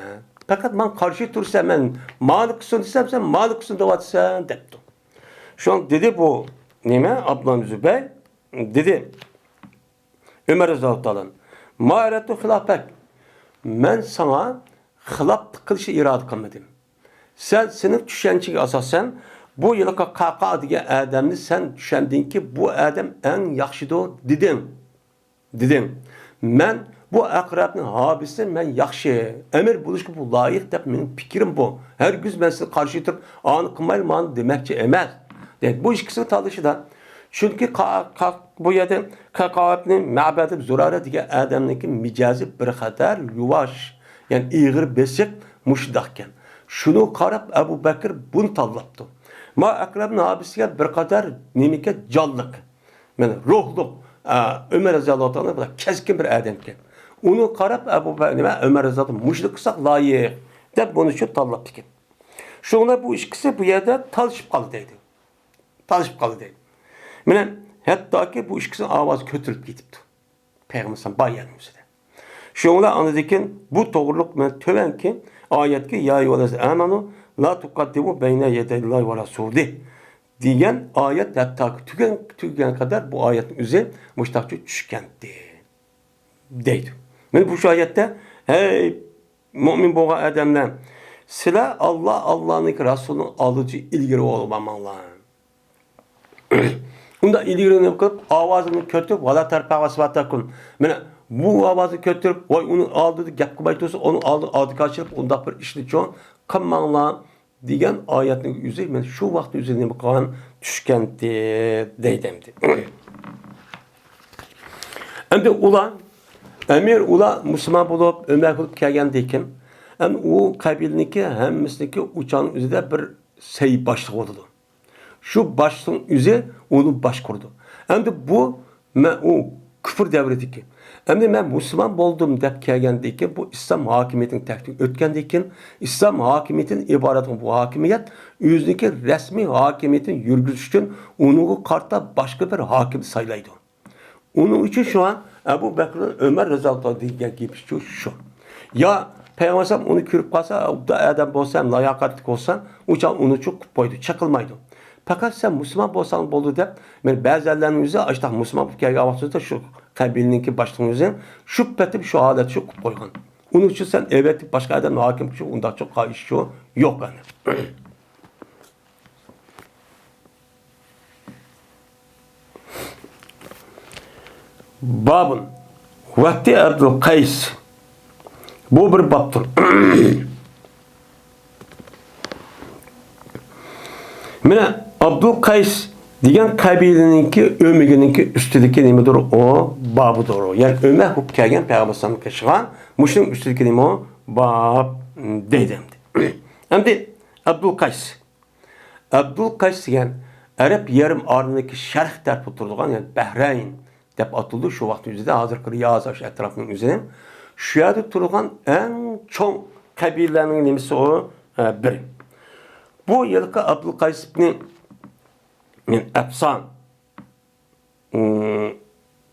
Fakat men karşı tursan men malik kısın desem sen malik kısın devatsan depti. Şu an dedi bu nime Abdullah Zübeyir dedi Ömer Rıza'dan ma erette hilafek. Men sana hilaf kılışı irade kılmadım. Sen sınıf düşençiğe asasen bu yılka kaka diye adamni sen düşendin ki bu adam en yaxşıdır dedim. Men bu akrabın habisi men yaxşı. Emir buluşku bu layık dep benim fikrim bu. Her gün ben size karşı tutup anı kılmayman demekçi emez. Evet, bu ikisi talışı da çünkü bu yerde kakabni ma'bedib zurara diye adamniki micazi bir kadar yuvaş yani iğir besik muşdakken. Şunu qarab Ebu Bekir bunu tallaptı. Ma akrabın abisiga bir kadar nemike canlık. Yani ruhluk. Ömer Rıza'lı da keskin bir adamken. Onu qarab Ebu Bekir Ömer Rıza'lı muşlik kısak layık. Dep bunu şu tallaptı ki. Şuna bu ikisi bu yerde talışıp kaldı deydi. Yani Hatta ki bu ikisinin avazı kötülüp gitipti. Peygamber sallam bayanın üzerinde. Şunla anladıkken bu doğruluk men töven ki ayet ki ya eyyühellezine amenu la tuqaddimu beyne yedeyillahi ve rasulih diyen ayet hatta tüken kadar bu ayetin üzeri müştakçı düşkendi. Deydi. Men bu şu ayette hey mümin boğa adamlar sizler Allah'ın Resulü'nün alıcı ilgili olmamanlar. Unda ilgili kılıp avazını kötürüp valla terpağa sıvatakun. Men bu avazı kötürüp vay onu aldı gap kıbaytosu onu aldı kaçırıp onda bir işli çoğun kımmanla diyen ayetin üzeri men şu vakit üzerine bakan düşkendi deydemdi. Hem ula emir ula Müslüman bulup Ömer bulup kelgendeyken hem o kabileniki hemmisindeki uçağın üzerinde bir sey başlık oldu. Şu başlığın üzeri onu baş kurdu. Hem de bu o küfür devredeki. Hem de ben Müslüman oldum dep kelgendeyken bu İslam hakimiyetinin teknik ötkendeyken İslam hakimiyetinin ibaretin bu hakimiyet yüzdeki resmi hakimiyetin yürgüzüşün onu kartta başka bir hakim sayılaydı. Onun için şu an Ebu Bekir'in Ömer Rıza'da diyen gibi şu. Ya Peygamber onu kürüp kalsa, adam olsan, layakatlık olsan, uçan onu çok koydu, çakılmaydı. Fakat sen Müslüman olsan boldu de, ben bazılarının yüzü açtık Müslüman bu kere avatsızda şu kabileninki başlığının yüzü, şüpheti şu alet çok koygan. Onun için sen evet başka adamla hakim şu, onda çok kayış şu yok yani. Babın Vakti Abdülkays bu bir babdır. Mine Abdülkays diyen kabileninki ömürgeninki üstüdeki nemidir o babıdır o. Yani Ömer hukuk kelgen Peygamber sallallahu aleyhi ve sellem muşun üstüdeki nemi o bab deydemdi. Hem de Abdülkays. Abdülkays diyen Arap yarım arındaki şerh derp oturduğun yani Bahreyn dep atıldı şu vakti üzerinde hazır Riyaz etrafının üzerine. Şu yerde turulan en çok kabilelerinin nemisi o biri. Bu yılki Abdülkays ibn Efsan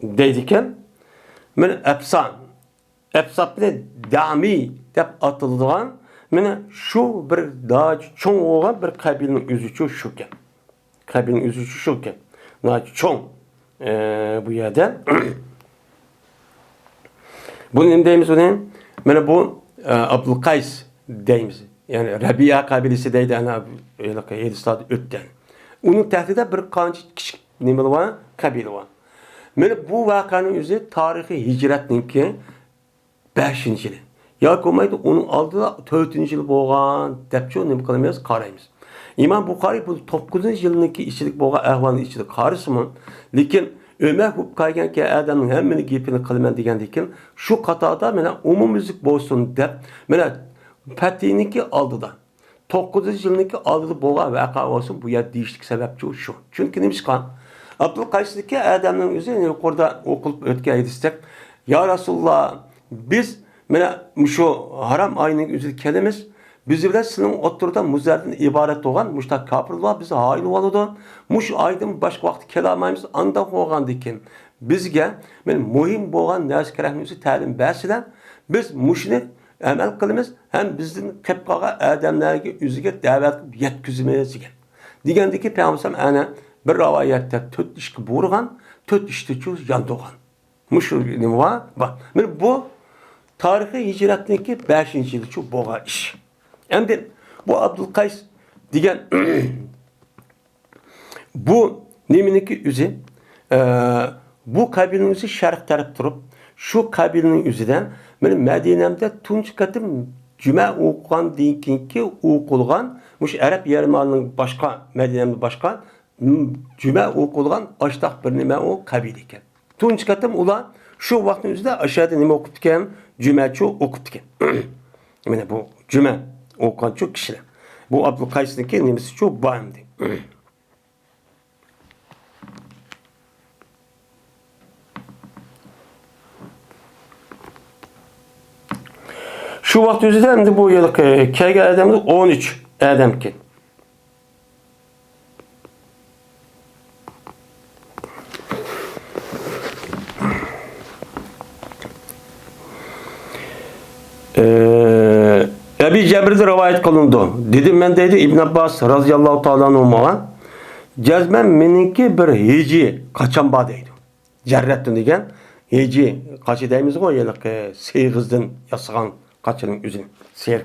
deydiken Efsan bile Dami dep atıldığın şu bir daha çok olan bir kabilenin üzücü şuken. Kabilenin üzücü şuken. Daha çok bu yerden. Bunun nemdeyimiz o ne? Bana bu Abdülkays deyimiz. Yani Rabia kabilesi deydi ana Yedistat ötten. Onun tehdide bir kanç küçük nemeli var, kabile var. Bana bu vakanın üzeri tarihi hicretin ki 5. yılı. Ya komaydı onun aldığı da 4. yılı boğan depço nem kalamayız karayımız. İmam Bukhari bu 9. yılındaki işçilik boğa ehvanın işçilik karısı mı? Lakin Ömer hukuk kaygan ki adamın hemmini giyipini kılmen degendeyken şu katada mena umumizlik bolsun dep mena Fethi'ninki aldı da 9. yılındaki aldı boğa vaka olsun bu yer değişiklik sebepçi şu. Çünkü neymiş kan? Abdülkays'daki adamın üzerine yukarıda okulup ötke edistek ya Resulullah biz mena şu haram ayının üzeri kelimiz bizi bile sizin oturda müzerden ibaret olan müştak kapırlar bize hain oladı. Muş aydın başka vakti kelamayımız anda olgan diken. Bizge muhim boğan ners kerahimizi talim bəsilen biz muşini emel kılımız hem bizim kepkağa adamlarga üzüge davet yetkizimiz diken. Digendeki Peygamber ana bir rivayette 4 işki burgan, 4 işti çöz yan doğan. Muş ne var? Bak. Bu tarihi hicretindeki 5. yılı şu boğa iş. Hem de bu Abdülkays diyen bu neminiki üzü bu kabilenin üzü şerh taraf durup şu kabilenin üzüden benim Medine'mde tunç katım cüme okugan deyinki okulgan muş Arap yarımalının başka Medine'mde başka cüme okulgan açtak bir nime o kabileyken. Tunç katım ula şu vaktin üzüde aşağıda nime okutken cümeçi okutken. Yani bu cüme okuyan çok kişiler. Bu Abdülkays'ın kendisi çok bağımdı. Şu vakti üzerinde hem de bu yıllık kege adamı 13 adam ki. Peygamber'de rivayet kılındı. Dedim ben deydi İbn Abbas radıyallahu ta'ala anhuma. Cezmen meninki bir heci kaçan ba deydi. Cerrettin degen heci kaçı deymiz o yelik seyğizden yasıgan kaçının üzün. Seyir.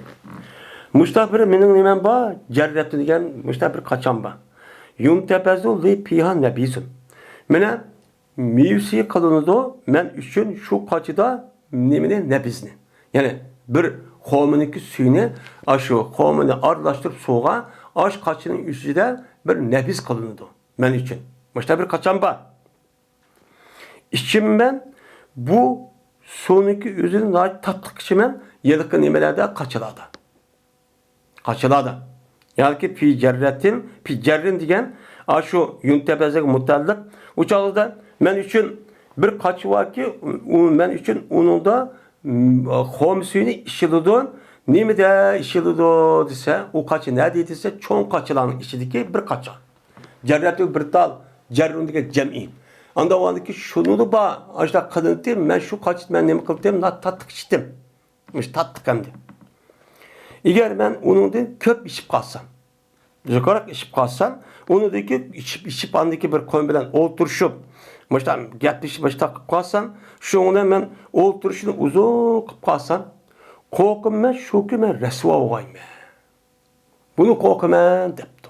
Muşta bir menin nimen ba Cerrettin degen muşta bir kaçan ba. Yun tepezu li pihan nebizun. Mene mevsi kılındı men üçün şu kaçıda nemine nebizni. Yani bir kovmuniki suyunu aşı kovmunu arlaştırıp soğuğa aş kaçının üstüde bir nebiz kılındı men için. Muşta bir kaçan ba. İçim ben bu sonraki üzerine tatlık içimen yelikli nimelerde kaçıladı. Kaçıladı. Yani ki fi cerrin diyen şu yuntebezek mutallık uçağında men için bir kaçı var ki men için onun da homsuyunu işilidon nimi de işilido dese o kaçı ne dediyse çoğun kaçılan içindeki bir kaçı. Cerretü bir dal cerrundaki cem'i. Anda o ki şunu da ba ajda kadın diyeyim ben şu kaçı ben nemi kıldım na tatlık içtim. Tatlık hem de. Eğer ben onun da köp içip kalsam yukarı içip kalsam onu da ki içip andaki bir koyun bilen oturuşup mesela gepleşip başta kalsam şu ona ben oturuşunu uzun kalsam korkum ben şu ki ben resva olayım. Bunu korkum ben depti.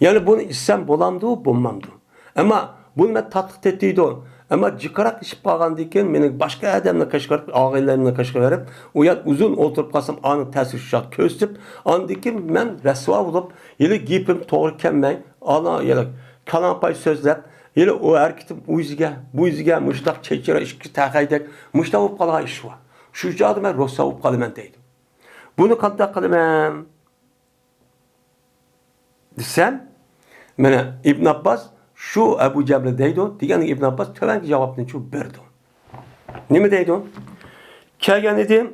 Yani bunu içsem bulamdı bulmamdı. Ama bunu ben tatlık ettiydi o. Ama çıkarak işip kalgandayken beni başka adamla kaşıkarıp, ağaylarımla kaşıkarıp, uyan uzun oturup kalsam anı tesir şart köstüp, andaki ben resva olup, yine giyipim doğru kemmey, ana yine kalampay sözler, yine o erketim bu yüzge, müştak çekire işki takaydık, müştak olup kalağa iş var. Şu cadı ben rosa olup kalımen deydim. Bunu kanıda kalımen desem, bana İbn Abbas, şu Ebu Cebre deydi o. Diyen İbn Abbas tövenki cevapını çok verdi. Ne mi deydi o? Kelgen dedi.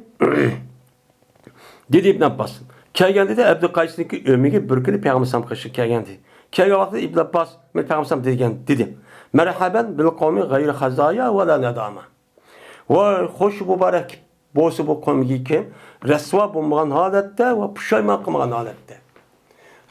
Dedi İbn Abbas. Kelgen dedi Abdülkays'ın ömrü bir günü Peygamber Sam kaşı kelgen dedi. Kelgen vakti İbn Abbas Peygamber Sam dedi. Merhaben bil kavmi gayri hazaya ve la nedama. Ve hoş mübarek bosu bu kavmi ki resva bulmagan halette ve pişayman kılmagan halette.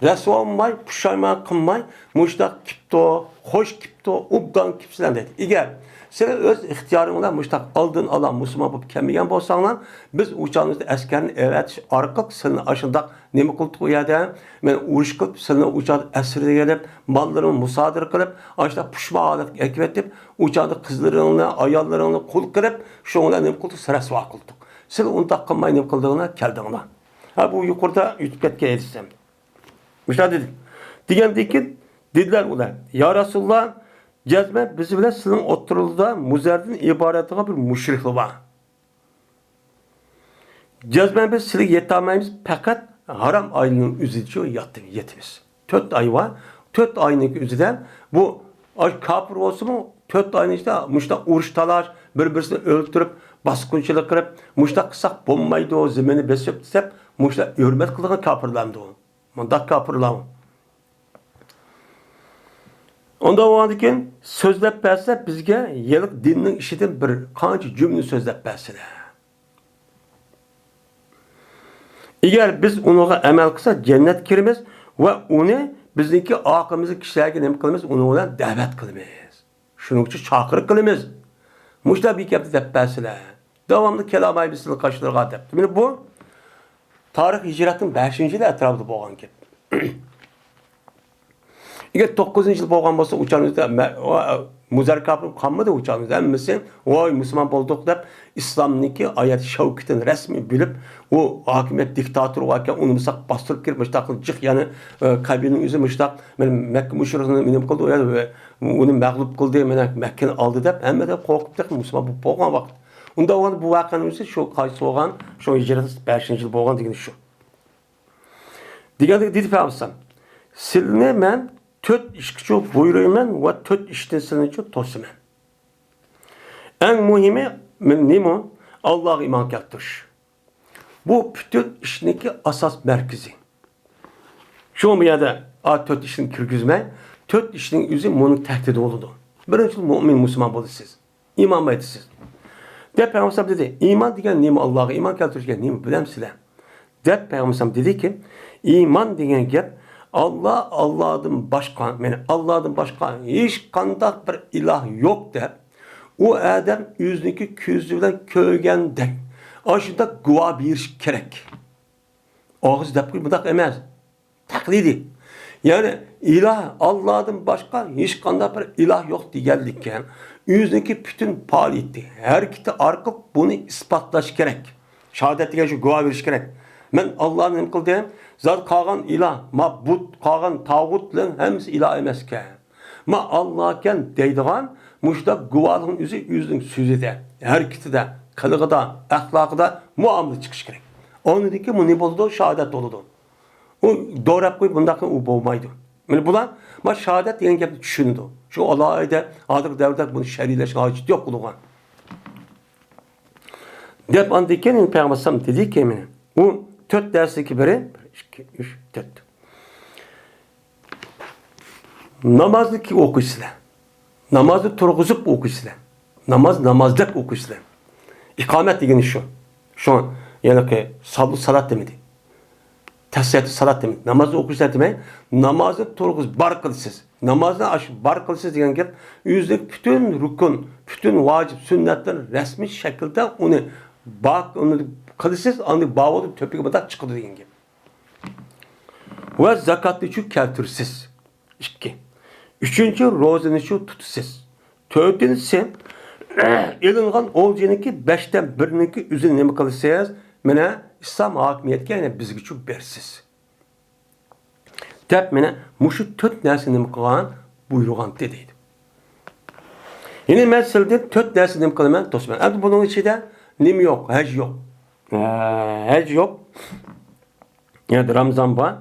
Resva olmay, puşayman kılmay, muştak kipto, hoş kipto, ubdan kipsilen dedi. Eğer sen öz ihtiyarınla muştak aldın alan Müslüman bu kemiyen bolsanlar, biz uçağımızda askerin evet arkak senin aşında nemi kıldık o yerde, ben uğruş kılıp senin uçağda esirde gelip, mallarını musadır kılıp, aşağıda puşma alet ekvetip, uçağda kızlarını, ayallarını kul kılıp, şu ona nemi kıldık, resva kıldık. Sen onu da kılmay nemi kıldığına geldiğine. Ha bu yukarıda yüzüketke erişsem. Müşahede edin. Digendeki dediler ulan. Ya Resulullah cezme bizi bile sizin oturulda muzerden ibaretine bir müşrikli var. Cezme biz sizi yetamayız fakat haram ayının üzücü yetimiz. 4 ay var. 4 ayının üzüden bu kafir olsun mu 4 ayın işte muşta uğruş talaş birbirini öldürüp baskınçılık kırıp muşta kısak bombaydı o zemini besip desep muşta hürmet kılığına kafirlandı o. Mandak kapırlam. Onda o andikin sözlep berse bizge yelik dinning işitin bir qancha cümle sözlep berseler. Eğer biz onuğa amel qilsa cennet kirimiz ve onu bizniki aqimizni kishilarga nima qilamiz? Uni bilan da'vat qilamiz. Shuning uchun chaqiriq qilamiz. Mushta bir gapni deb bersalar. Davomli kelamay bizning qashlarga deb. Mana bu tarix hicratın 5-yili etrafında bo'lgan gap. Eğer 9-yil bo'lgan bo'lsa, uçağımızda muzar kapır qolmadi uçağımızda. Hammasi voy Müslüman bo'ldik deb islomniki oyat shavkatini rasmiy bilib, u hokimiyat diktator ekan, uni misaq bostirib kirib mustaqil jiq, ya'ni qabilning o'zi mustaq Makka mushrikini nima qildi, uni mag'lub qildi, mana Makkani oldi deb hammada qo'rqib Müslüman bo'lgan vaqt. Unda bu voqeani o'zi shu qaysi bo'lgan, shu hijrat 5-yil bo'lgan degani shu. Deganda dedi Peygamber, "Sizni men 4 ishga buyurayman va 4 ishdan sizni to'siman." Eng muhimi nima? Allohga iymon keltirish. Bu bütün ishniki asos markazi. Shu yerda 4 ishni kirgizmay, 4 ishning o'zi buni tahdid bo'ladi. Birinchi mu'min musulmon bo'lasiz. İman etisiz. De Peygamber dedi, iman degan nima? Allohga iymon keltirish degan nima bilamsizlar? Dep Peygamber dedi ki, iman degan gap Allah'dan başka, yani Allah'dan başka hiç kandak bir ilah yok dep, o adam yüzündeki közü bilen köygendek, aşında guva bir gerek. Ağız dep ki budak emez. Taklidi. Yani ilah Allah'dan başka hiç kandak bir ilah yok diyenlikken, yüzündeki bütün faaliyeti, hareketi arkıp bunu ispatlaş gerek. Şehadetliğe şu guva veriş gerek. Men Allah'ın nima qildim? Zat qolgan ilah, ma'bud qolgan tağutlar hemsi ilah emaskan. Ma Allah'ken deydigan muşta guvalığın yüzün sözüde, hareketide, kılığıda, ahlakıda muamele çıkış gerek. Onu dedi ki bu ne boldu? Şehadet oldu. O doğrap koy bundan o bolmaydı. Yani bular ma şehadet degan gapni tushunadi. Şu Allah'da hozirgi davrda buni şerileş hojat yo'q bo'lgan. Deb andiken Peygamber dedi ki meni, u 4 dersdeki biri 1 2 3 4. Namazlık okusizlar. Namazı turg'izib okusizlar. Namazlık okusizlar. İkamet degani shu. Şu yani ki salat demedi. Tasavvuf salat demedi. Namazı okusizlar demey. Namazı turg'izib bar qilsiz. Namazını bar qilsiz degan gap yüzlük bütün rukun, bütün vacip sünnetler resmi şekilde onu qilsiz, andi bavodu töpüge badaq chiqadi degan gap. Va zakatni shu keltirsiz. 2. Üçüncü ro'zani shu tutisiz. 4-inchisi ilingan o'ljaniki 5dan 1niki o'zini nima qilsangiz, mana islom hokimiyatga yana bizga shu bersiz. Deb mana mushu 4 narsani nima qilgan buyurgan deydi. Yine meselede 4 narsani nima qilaman do'stlar. Endi buning ichida nima yo'q, haj yo'q. Haj yo'q. Yani Ramazan var.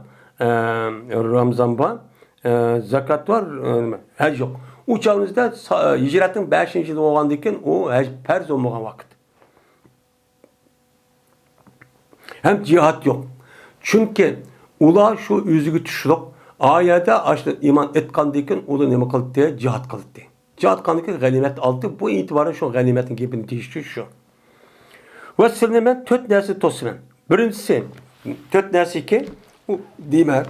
Ramazan var. Zakat var. Haj yo'q. O çağımızda hicretin 5. yılı olgandayken o haj farz olmagan vakit. Hem cihat yok. Çünkü ular şu yüzüge tushliq ayada açtı iman etgandayken ular nima qildi diye cihat qildi. Cihat qilgandayken g'animat oldi. Bu itibarı şu ganimetin gapini deyishdi shu. Ve sizlarga men 4 narsa to'siman. Birinchisi 4 narsaki u deyman.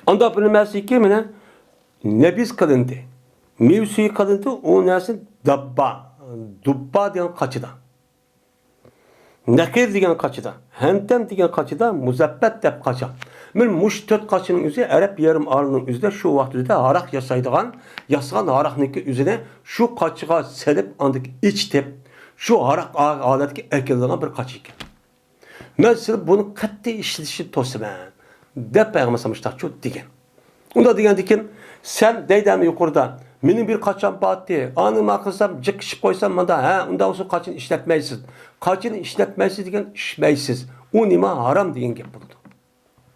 Anda bir narsaki mana nebiz qilindi. Mevsuy qilindi, o narsa dubba degan qachida. Nakir degan qachida, hentem degan qachida, muzabbet deb qacha. Men mush 4 qachining o'zi Arab yarim orolining o'zida shu vaqtida aroq yasaydigan, yasagan aroqniki o'zini shu qachiga selib andik ichib şu arak aletki erkeldiğine bir kaç iken. Mesela bunu katli işletişi tosman. Dep Peygamber çok digen. Onda diken sen deydem yukarıda benim bir kaçan battı. Anımı akılsam cıkışıp koysam bana ha onda olsun kaçın işletmeysiz. Kaçın işletmeysiz diyen işmeysiz. O nima haram diyen gep buldu.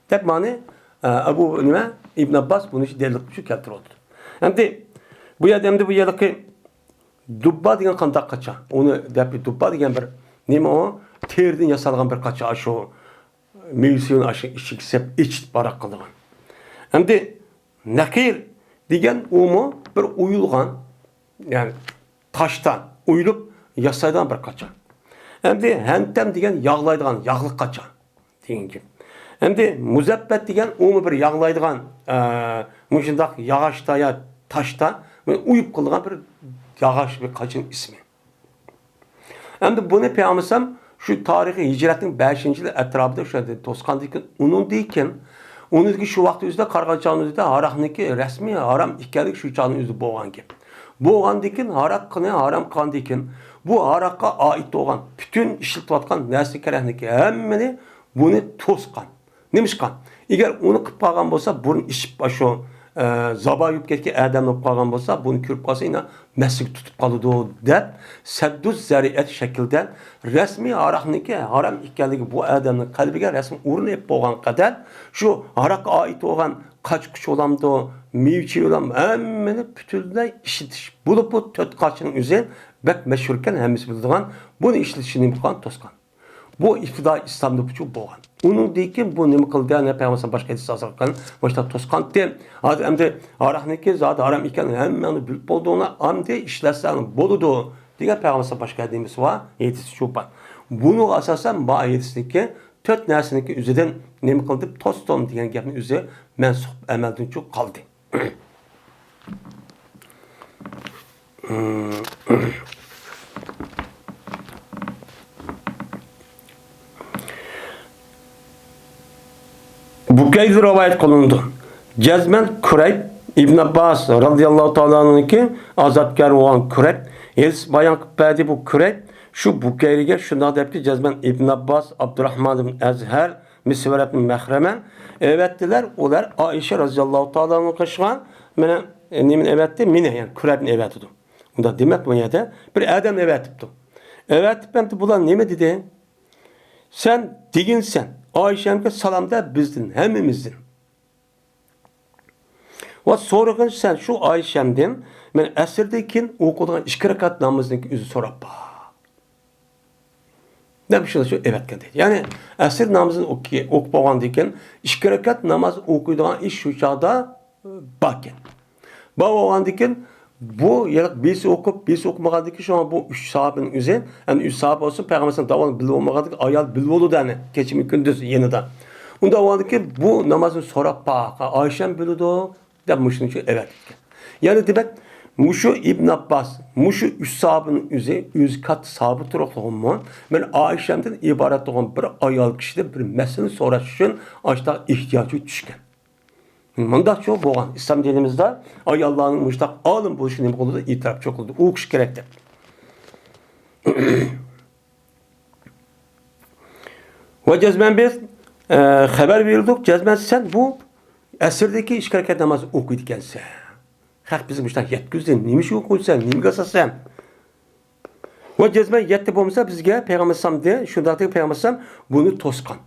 Dep mani Abu nima İbn Abbas bunu delillik şu keltir oldu. Hem de bu yademde bu yadaki dubba degan qandaq qacha. Onu dep dubba degan bir nima o? Terden yasalgan bir qacha şu mevsiyun aşı içiksep iç barak qilgan. Endi nakir degan umu bir uyulgan yani taştan uyulup yasaydan bir qacha. Endi hentem degan yağlaydigan yağlık qacha degan gibi. Endi muzabbet degan umu bir yağlaydigan muşundaq yağaçta ya taşta uyup qilgan bir yağaç bir kaçın ismi. Hem bunu Peygamber şu tarihi hicretin 5. yılı etrafında şöyle Toskan'daki onun deyken onun ki şu vakti üzerinde Kargaçağ'ın harakniki resmi haram ikilik şu çağın üzerinde boğan ki. Boğan deyken harak kanı haram kan deyken bu haraka ait olan bütün işiltvatkan nesli kerehniki hemmeni bunu Toskan. Neymiş kan? Eğer onu kıpağan olsa bunun iş başı zaba yiyip ketki adam olup kalgan bolsa bunu körüp kalsa yine meslik tutup kalıdı deb sedduz zariat şekilde resmi arakniki haram ikkenligi bu adamın kalbiga resmi urinib bo'lgan kadar şu arak ait olan kaç kuch olamdı mevchi olam hammani butunlay ishitish bulup bu 4 qachining o'zi bek meşhurken hemmisi bildiğin bunu işletishini imkon toskan. Bu iftida İslam'da buçuk boğan. Onun deyken bu nima qildi ne Peygamber başka hadis asarkan başta toskan de hadi emde arahniki zat haram iken hemmeni bilip olduğuna amde işlersen boludu diye Peygamber başka hadis var. Hadis şu ban. Bunu asasen bu hadisdeki 4 narsaniki o'zidan nima qildi? Tostom degan gapni o'zi mansub amaldan cho'q qoldi. Bukaydi rivayet kılındı. Cezmen Kureyb İbn Abbas radıyallahu ta'ala'nınki azatkar olan Kureyb. Bayan kıpaydı bu Kureyb. Şu Bukayri'ge şuna depki Cezmen İbn Abbas, Abdurrahman ibn Ezher, Misver ibn Mehremen. Evettiler. Olar Aişe radıyallahu ta'ala'nın kaşıgan. Nemin evetti? Mine yani Kureyb'in evettidu. Bunda demek bu yerde bir adam evettipti. Evettip hem de bulan ne mi dedi? Sen diginsen. Ayşem'e salamda bizdin, hemimizdin. Ve sorğun sen şu Ayşem'den, men əsirdekin okuduğun 2 rekat namazındaki üzü sorap. Ne bir şey şu evet dedi. Yani əsir namazını okup olgandayken 2 rekat namaz okuyduğun iş şu çağda bakın. Bu olgandayken bu yarak birisi okup birisi okumagandaki şu an bu 3 sahabın üzeri yani 3 sahabe olsun peygamberin davam bilip olmagandaki ayal bilip olu da ne keçimi gündüz yeniden. Onda olgandaki bu namazın sorap bak Ayşem bildi demiştin ki evet. Yani demek Muşu İbn Abbas, Muşu 3 sahabın üzeri 100 kat sahabı turukluğumu ben Ayşem'den ibaret olan bir ayal kişide bir mesele soraş için açta ihtiyacı düşken. Manda çok boğan. İslam dinimizde ay Allah'ın müştak alım buluşu ne oldu da itiraf çok oldu. O kişi gerekti. Ve cezmen biz haber verildik. Cezmen sen bu esirdeki iş hareket namazı okuydu gelse. Hak bizim müştak yetküzdün. Neymiş okuysan, neymi gasasan. Ve cezmen yetti bulmasa bizge Peygamber Sam de şuradaki Peygamber Sam bunu toskan.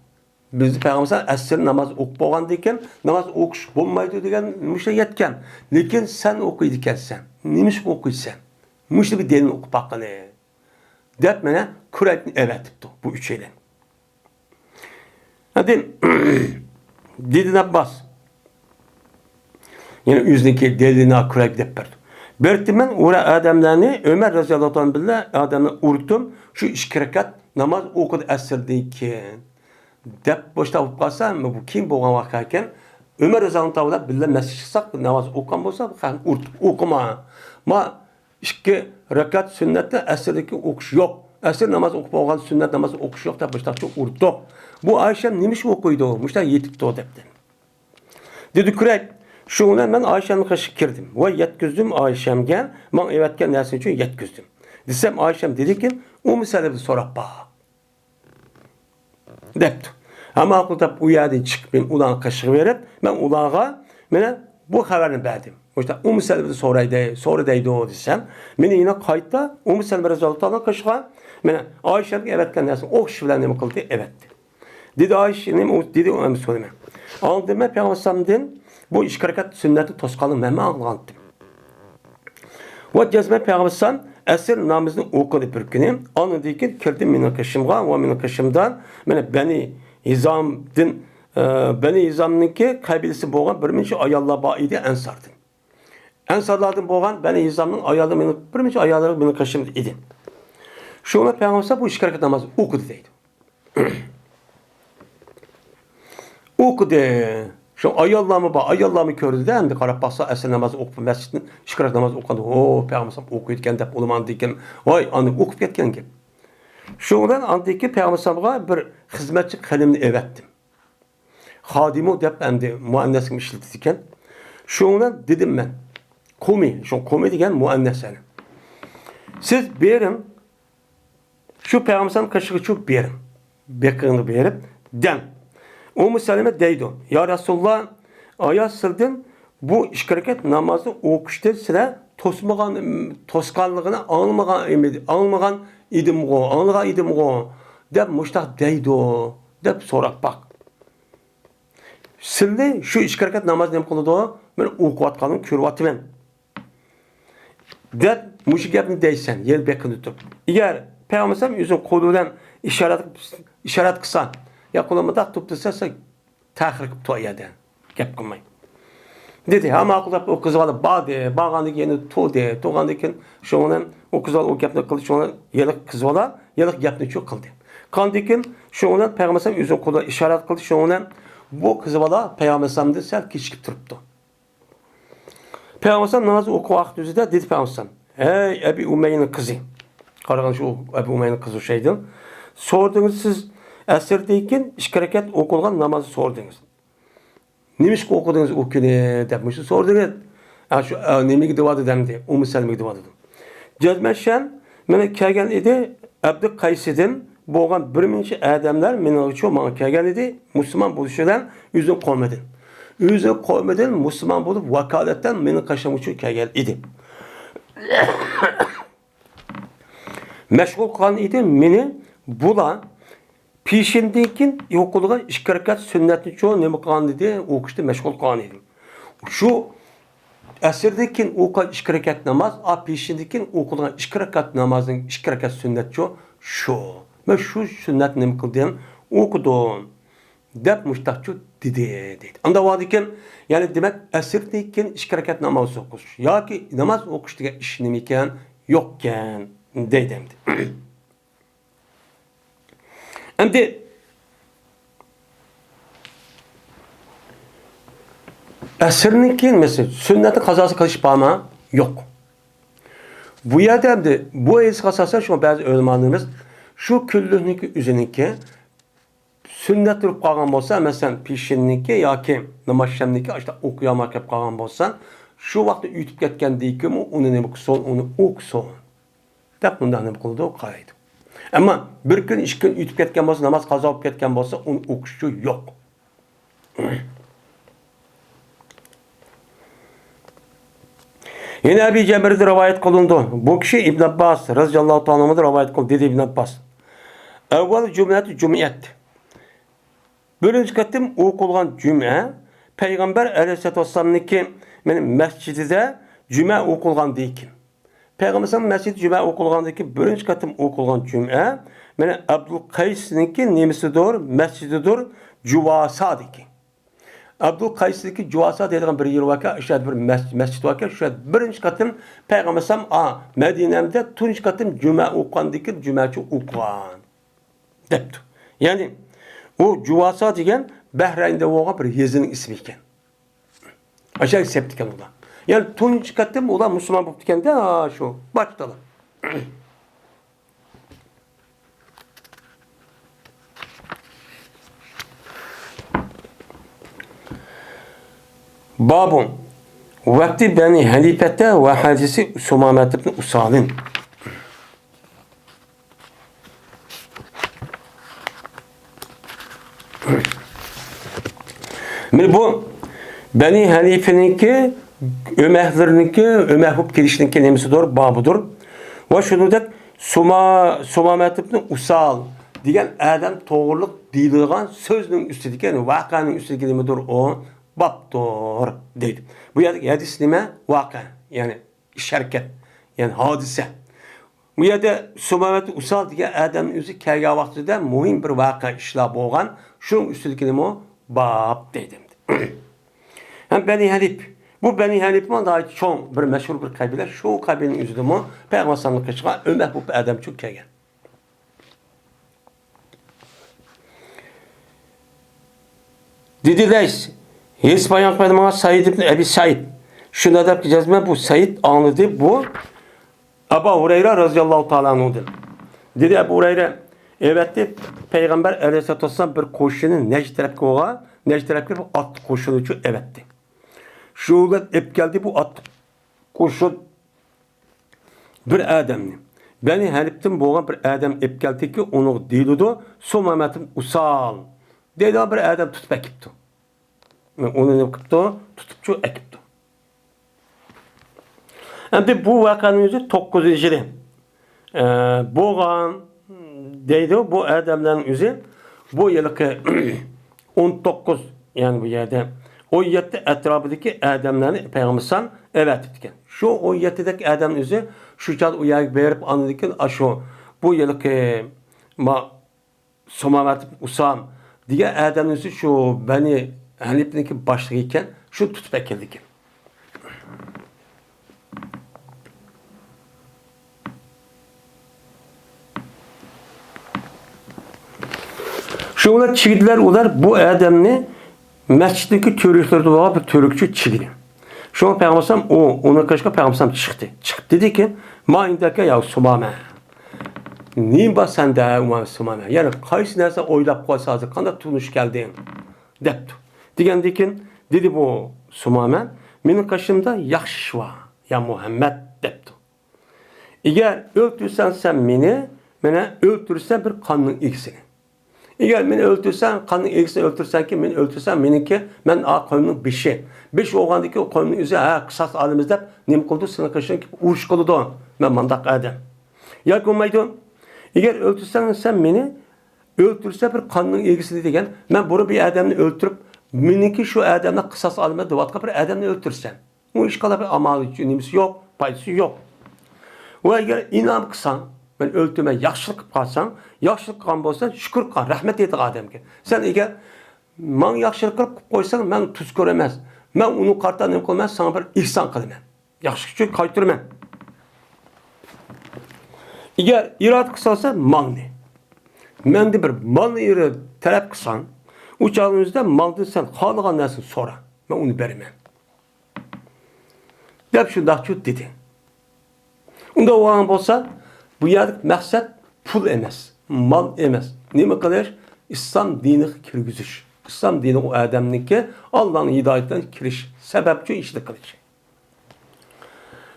Biz Peygamber əsr namaz okup olgandayken namaz okuş olmaydı degen müşte yetken. Lekin sen okuydu sen. Neymiş okuysan? Müşte bir delini okup hakkını. Dep mene Kureyb evet tuttu bu 3 şeyden. Hadi Dedin Abbas. Yine yüzdeki delini Kureyb dep berdi. Bertimen ora adamlarını Ömer radıyallahu anh billah adamını urtum şu 2 rekat namaz okudu əsrdeyken. Dep boşta olup kalsa mı bu kim boğan vakarken Ömer Özal'ın tavla billah mescid çıksak namaz okukan bolsa okuma. Ma 2 rekat sünnette esrdeki okuş yok. Esr namaz okup olgan sünnet namaz okuş yok da boşta çok urdu. Bu Ayşem neymiş okuydu? Muşta yetikti o depten. Dedi Kureyb şuna ben Ayşem'in kaşık girdim. Ve yetküzdüm Ayşem'ge. Ben evetken dersin için yetküzdüm. Desem Ayşem dedi ki o meseleyi sorap bak. Depti. Ama akılda bu yerden çıkıp ben ulan kaşığı verip ben ulağa bu haberini verdim. İşte o meseleyi sonradaydı o desem. Beni yine kayıtta o meseleyi rezultatına kaşığa Ayşem'e evetken dersin. O kişi bilen ne kıldı? Evet. Dedi Ayşe'nin dedi onu söyleme. Anladım ben Peygamber'den bu 2 rekat sünneti toskalım ben anlattım. Ve cezme Peygamber'den esir namazını okudu bir günü. Anladı ki kirdim minakaşımga ve minakaşımdan beni Hizam'dın beni Hizam'ınki kabilesi boğan bir minçe ayallah baidi ensardın. Ensarlardan boğan beni Hizam'ın ayallah bir minçe ayallah minakaşımdı idi. Şuna Peygamber'den bu 2 rekat namazı okudu deydi. Okudu. Şu ayallahımı bak, ayallahımı kördü de hem de karab baksa esir namazı okup mescidin 2 rekat namazı okudu. O Peygamber okuyutken de uluman deyken vay anı okup ketken gibi. Şundan andaki Peygamber'e bir hizmetçi kalemini evettim. Hadimi dep endi muannesimi işletirken. Şundan dedim ben. Komi degen muanneseni. Siz berim şu Peygamber'in kaşığı çok berim. Bekini berip den. O müselime deydi. Ya Resulullah ayat sildin bu 2 rekat namazı okuştu size toskanlığını anlamagan idim go dep muştak deydi dep sorak bak. Sildi şu 2 rekat namaz nem kıldı ben okuvatkanım körüvatımen. Dep muşu gapni deysen yer bekini tutup. Eğer Peygamber'im yüzün kolundan işaret kısa ya kulağımda tutup dese tahrik toyada gap kılmayın. Dedi ama akılda o kız var bağandık yeni toğandıkken şunun o kız var o gapni kıldı şunun yelik kız var yelik gapni çok kıldı. Kandikin şoňdan Peýgamber özü kola işaret kıldı. Şoňdan bu kızı bala Peýgamber sel keçikip turupdy. Peýgamber namaz oku wagt üzerinde dedi Peýgamber: "Hey Ebi Umeyye'nin kızı." Qaragan şu Ebi Umeyye'nin kızı şeydi. Sordunuz siz eserdeyken 2 rekat okulgan namazı sordunuz. Nimiş okudunuz o günü depmişti sordunuz. Şu nemi gidiyordu demdi. Ummu Selme gidiyordu. Cezmeşen mene kelgen idi. Abdü Kays'idin boğan bir minçe adamlar mene çok mana kelgen idi. Müslüman buluşudan yüzün koymadın. Yüzün koymadın Müslüman bulup vakaletten mene kaşamışı kelgen idi. Meşgul kalan idi meni bula peşindekin yokuluğa 2 rekat sünnetini çoğu nemi kalan idi. Okuştu meşgul kalan idim. Şu esirdekin okulan 2 rekat namaz, a peşindekin okulan 2 rekat namazın 2 rekat sünnet çoğu şu. Ben şu sünnet nemi kıldım, okudum. Dep müştahçı dedi. Anda vadiken yani demek esirdekin 2 rekat namaz okuş. Ya ki namaz okuş diye iş nemiken yokken deydemdi. Endi esirninki mesela sünneti kazası kılış bağma yok. Bu yerde de bu es kasası şu bazı öğrenmenlerimiz şu küllüğündeki üzerindeki sünnet durup kalgan bolsa mesela pişinninki ya ki namazşemninki işte okuyamak hep kalgan bolsa şu vakti ütüp ketken deyki mi onu ne son onu okuson. Dep bundan ne kıldı o kaydı. Ama bir gün 2 gün ütüp ketken bolsa namaz kaza olup ketken bolsa onu okuşu yok. Yine Ebi Cemre'de rivayet kılındı. Bu kişi İbn Abbas radıyallahu ta'ala'da rivayet kıldı. Dedi İbn Abbas. Evvel cümleti cümiyet. Birinci katım okulan cüme Peygamber Aleyhisselatü Vesselam'nınki benim mescidide cüme okulgan deyken. Peygamber'in mescidi cüme okulgandaki birinci katım okulgan cüme benim Abdülkays'ınki nemisidir, mescididir, Cuvasa deyken. Abdülkays'daki Cuvasa dediğim bir yer vaka, işte bir mescid vaka, şu birinci katım Peygamber'im Medine'mde tunç katım cüme okugandaki cümeçi okugan. Depti. Yani o Cuvasa degan Bahreyn'de olan bir yezinin ismi iken. Aşağı septiken ola. Yani tunç katım ola Müslüman bulup diken de şu baştalar. Babun vakti Beni Halifete ve hadisi Sumamet ibn Usal'in. Bu Beni Halife'ninki Ömehler'ninki Ömehub girişinki nemisidir, babudur. Ve şunu da Sumamet ibn Usal diyen adam doğruluk deyilgan sözünün üstüdeki vakanın üstüdeki nemidir o babdır deydi. Bu hadis neme? Vaka. Yani şerket. Yani hadise. Bu yerde Sumamet Usal diyen adamın özü kelga vaktinde mühim bir vaka işlap olgan. Şunun üstüdeki neme o bab dedim. Hem Beni Halip. Bu Beni Halip'in daha çok bir meşhur bir kabile. Şu kabilenin üzüdü mü? Peygamber sallallahu aleyhi ve sellem Ömer bu adam çok kelgen. Dediler, hiç bayan etmedim ama Said ibn Ebi Said. Şuna da yapacağız mı? Bu Said anladı. Bu Ebu Hureyre radıyallahu ta'ala anladı. Dedi Ebu Hureyre, evet de Peygamber aleyhisselatü vesselam bir koşunun Necd tarafı oğa, Necd tarafı bir at koşunu için evetti. Şuğulat hep geldi bu at koşun bir adamını. Beni Halip'ten boğan bir adam hep geldi ki onu değildi. Sumamet'in Usal. Dedi bir adam tutup ekipti. Onu ne yaptı? Tutupçu ekipti. Hem bu vakanın yüzü 9. yılı. Boğan deydi bu adamların yüzü bu yılki 19 yani bu yerde o 17 etrafındaki adamlarını Peygamber'den evet ettiken. Şu o 17'deki adamın yüzü şu çal uyak verip anladıkken şu bu yılki Sumamet Usam diye adamın yüzü şu Beni Halip'deki başlığıyken şu tutup ekildikken. Şunlar çiğdiler ular bu adamni mescitteki törüklerde var bir törükçü çiğdi. Şuna peygambersem ona kaçka peygambersem çıktı. Çıktı dedi ki ma indaka ya sumame. Nima sende umma sumame. Yani qaysi narsa oylab qo'ysa hozir qanday turmush kelding debdi. Degandekin dedi bu sumame mening qashimda yaxshi ish bor ya Muhammad debdi. Eğer öldürsen sen beni, bana öldürsen bir kanın ilgisini. Eğer beni öldürsen, kanın ilgisini öldürsen ki, beni öldürsen benimki, ben koyunun beşi. Beş oğandaki o koyunun yüzü, kısas alimizde, nem kıldı, sana kaşın ki, uğuş kılıdı. Ben mandak adam. Ya olmaydı. Eğer öldürsen sen beni, öldürse bir kanın ilgisini degen, ben bunu bir adamını öldürüp, benimki şu adamla kısas alimde duvatka bir adamını öldürsen. O iş kadar bir amalı nemisi yok, paydası yok. Ve eğer inan kısan, ben öldüğüme yaxşılık kalsan, yaxşılık kan bolsa şükür kan, rahmet eti adam ki. Sen eğer man yaxşılık kılıp koysan, ben tuz göremez. Ben onu kartan ne kılmaz, sana bir ihsan kılmam. Yaxşılık kaytırmam. Eğer irad kısalsa, man ne? Ben de bir man iri talep kısan, uçağınızda maldı sen kalıgan nesin sonra. Ben onu vermem. Dep şundak şu dedi. Onda o an olsa bu yerlik maksat pul emas, mal emas. Nima qilish? İslam dini kirgizish. İslam dini o adamniki Allah'ın hidayetinden kirish. Sebepçi işni qilish.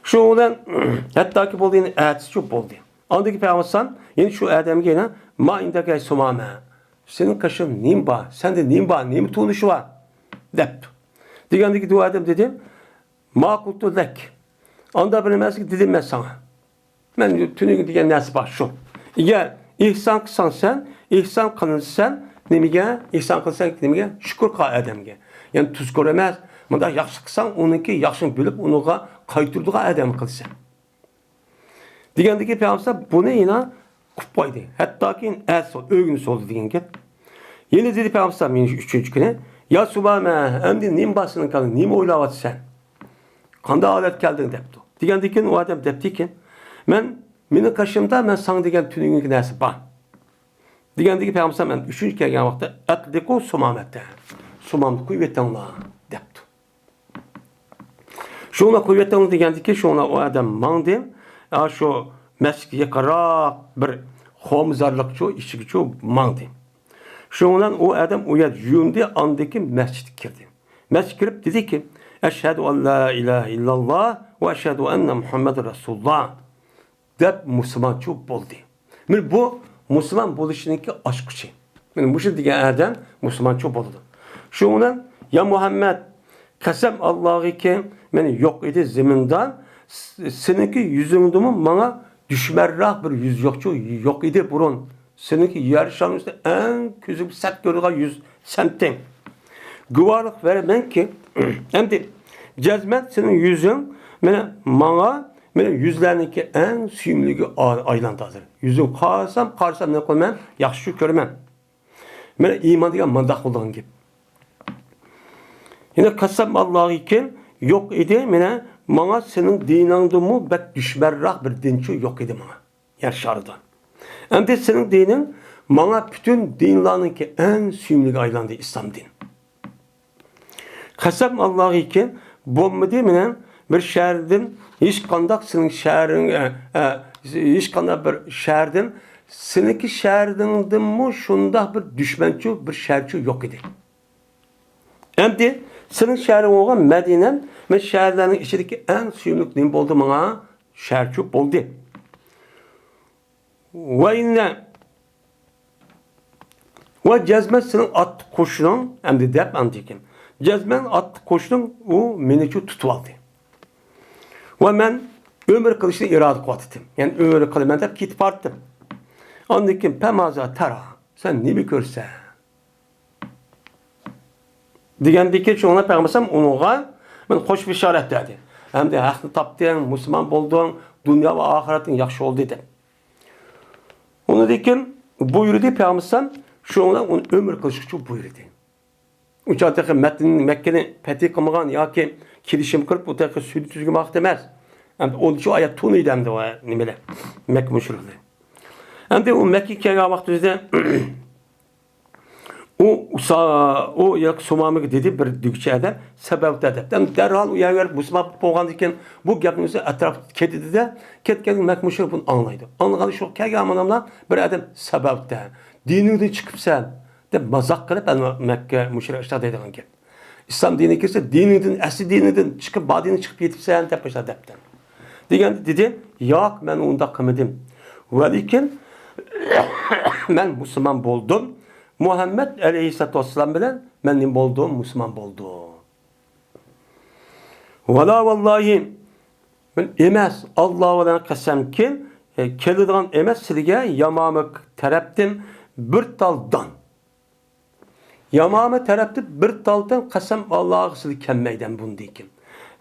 Şu olan hatta ki bo'ldiğini aytisi çok bo'ldi. Andaki peygamber yani şu adamga yana ma indaka sumama. Senin kaşın nim var, sende nim var, nim tunuşu var. Dep. Degandaki bu adam dedi ma qultu lek. Anda bilmez ki dedim ben sana. Ben tünü diyen nasip var şu. Eğer ihsan kılsan sen, ihsan kılınsan, nemige, ihsan kılsan nemige, şükür kal adamge. Yani tuz göremez. Manda yaxşı kılsan, onunki yaxşını bilip, onuğa kaytırdığı adam kılsan. Degandeki peygamber bunu yine kupaydı. Hatta ki öğünüsü oldu degen ki. Yine dedi peygamber benim üçüncü güne, ya subhane, hem nim basının kalın, nim oylavat sen. Kanda alet geldin depti. Degandeki o adam depti ki, mening kaşımda ben sana degen tününgün nersi var. Degandeki peygamber ben üçüncü kelgen vaqtda atliko sumamette. Sumamni kuyvetanla depti. Şuna kuyvetanla degandeki şuna o adam mangdi. Şu mescidye qaraq bir xomzarlıkçı, işçiçi mangdi. Şundan o adam o yer yüründü, andaki mescid girdi. Mescid girip dedi ki, Eşhedü en la ilahe illallah ve eşhedü enne Muhammed Resulullah. Dep Müslümançı oldu. Yani bu Müslüman buluşundaki aşk için. Yani bu şekilde adam Müslümançı oldu. Şundan ya Muhammed kasem Allah'ı ki beni yok idi zeminden seninki yüzünde mi bana düşmerrah bir yüz yokçu yok idi burun. Seninki yarışanın üstü en küçük set görülen yüz sentin. Güvarlık vermen ki hem de cezmet senin yüzün bana yüzlerdeki en süyümlüğü aylandadır. Yüzüm qarsam ne koymam, yaxşı görmem. Bana iman diye mandak olan gibi. Yine kasam Allah'ı ki yok idi bana senin dinandımı bek düşmerrah bir dinçi yok idi bana. Yaşardı. Hem de senin dinin bana bütün dinlerin ki en süyümlüğü aylandı İslam din. Kasam Allah'ı ki bomba bir şehirden hiç kandak senin şehrin hiç kandak bir şehirden seninki şehirden mi şunda bir düşmançı bir şehirçi yok idi. Hem de senin şehrin olan Medine'm ve şehirlerin içindeki en süyümlük din oldu bana şehirçi oldu. Ve cezmet senin at koşunun hem de dep antikim. Cezmen at koşunun o meniçi tutuvaldı. Ve ben ömür kılışını irade kuvvetim. Yani ömür kılışını ben de kitip arttım. Andikim pemaza tara. Sen ne bir görsen. Degandeki çoğuna peygambersem onuğa ben hoş bir işaret dedi. Hem de hakkını tapdın, Müslüman buldun, dünya ve ahiretin yaxşı oldu dedi. Onu dekin buyurdu peygambersem şuna onun ömür kılışıcı buyurdu. Uçaktaki Mekke'nin fethi kılmagan ya ki kilişim kırıp bu teki sütü tüzgü mahtemez. Hem de onun için ayet tunuydu hem de o nimele. Mekke müşrikli. Hem de o Mekke'ye vaktimizde o yak somamı dedi bir dükçe adam sebep dedi. Derhal uyaver Müslüman bolğan ekan bu gapimizni atraf ketdi de ketken Mekmuşur bunu anlaydı. Anlagan şu kelgan adamlar bir adam sebepte. Diningden çıkıpsan deb mazaq qilib Mekke müşrik ishlar deydigan gap. İslam dini kirsa diningden asli diningden chiqib badini chiqib yetibsan deb başlar debdi. Degan dedi, "Yo'q, men unda qilmadim. Va lekin men Müslüman boldum. Muhammed aleyhissalatu vesselam bilen men nim boldum, Müslüman boldum. Vala vallahi men emas Allah bilan qasamki keladigan emas sizga Yamamı tarafdan bir taldan. Yamamı tarafdan bir taldan qasam Allohga sizga kelmaydan bunu deykin.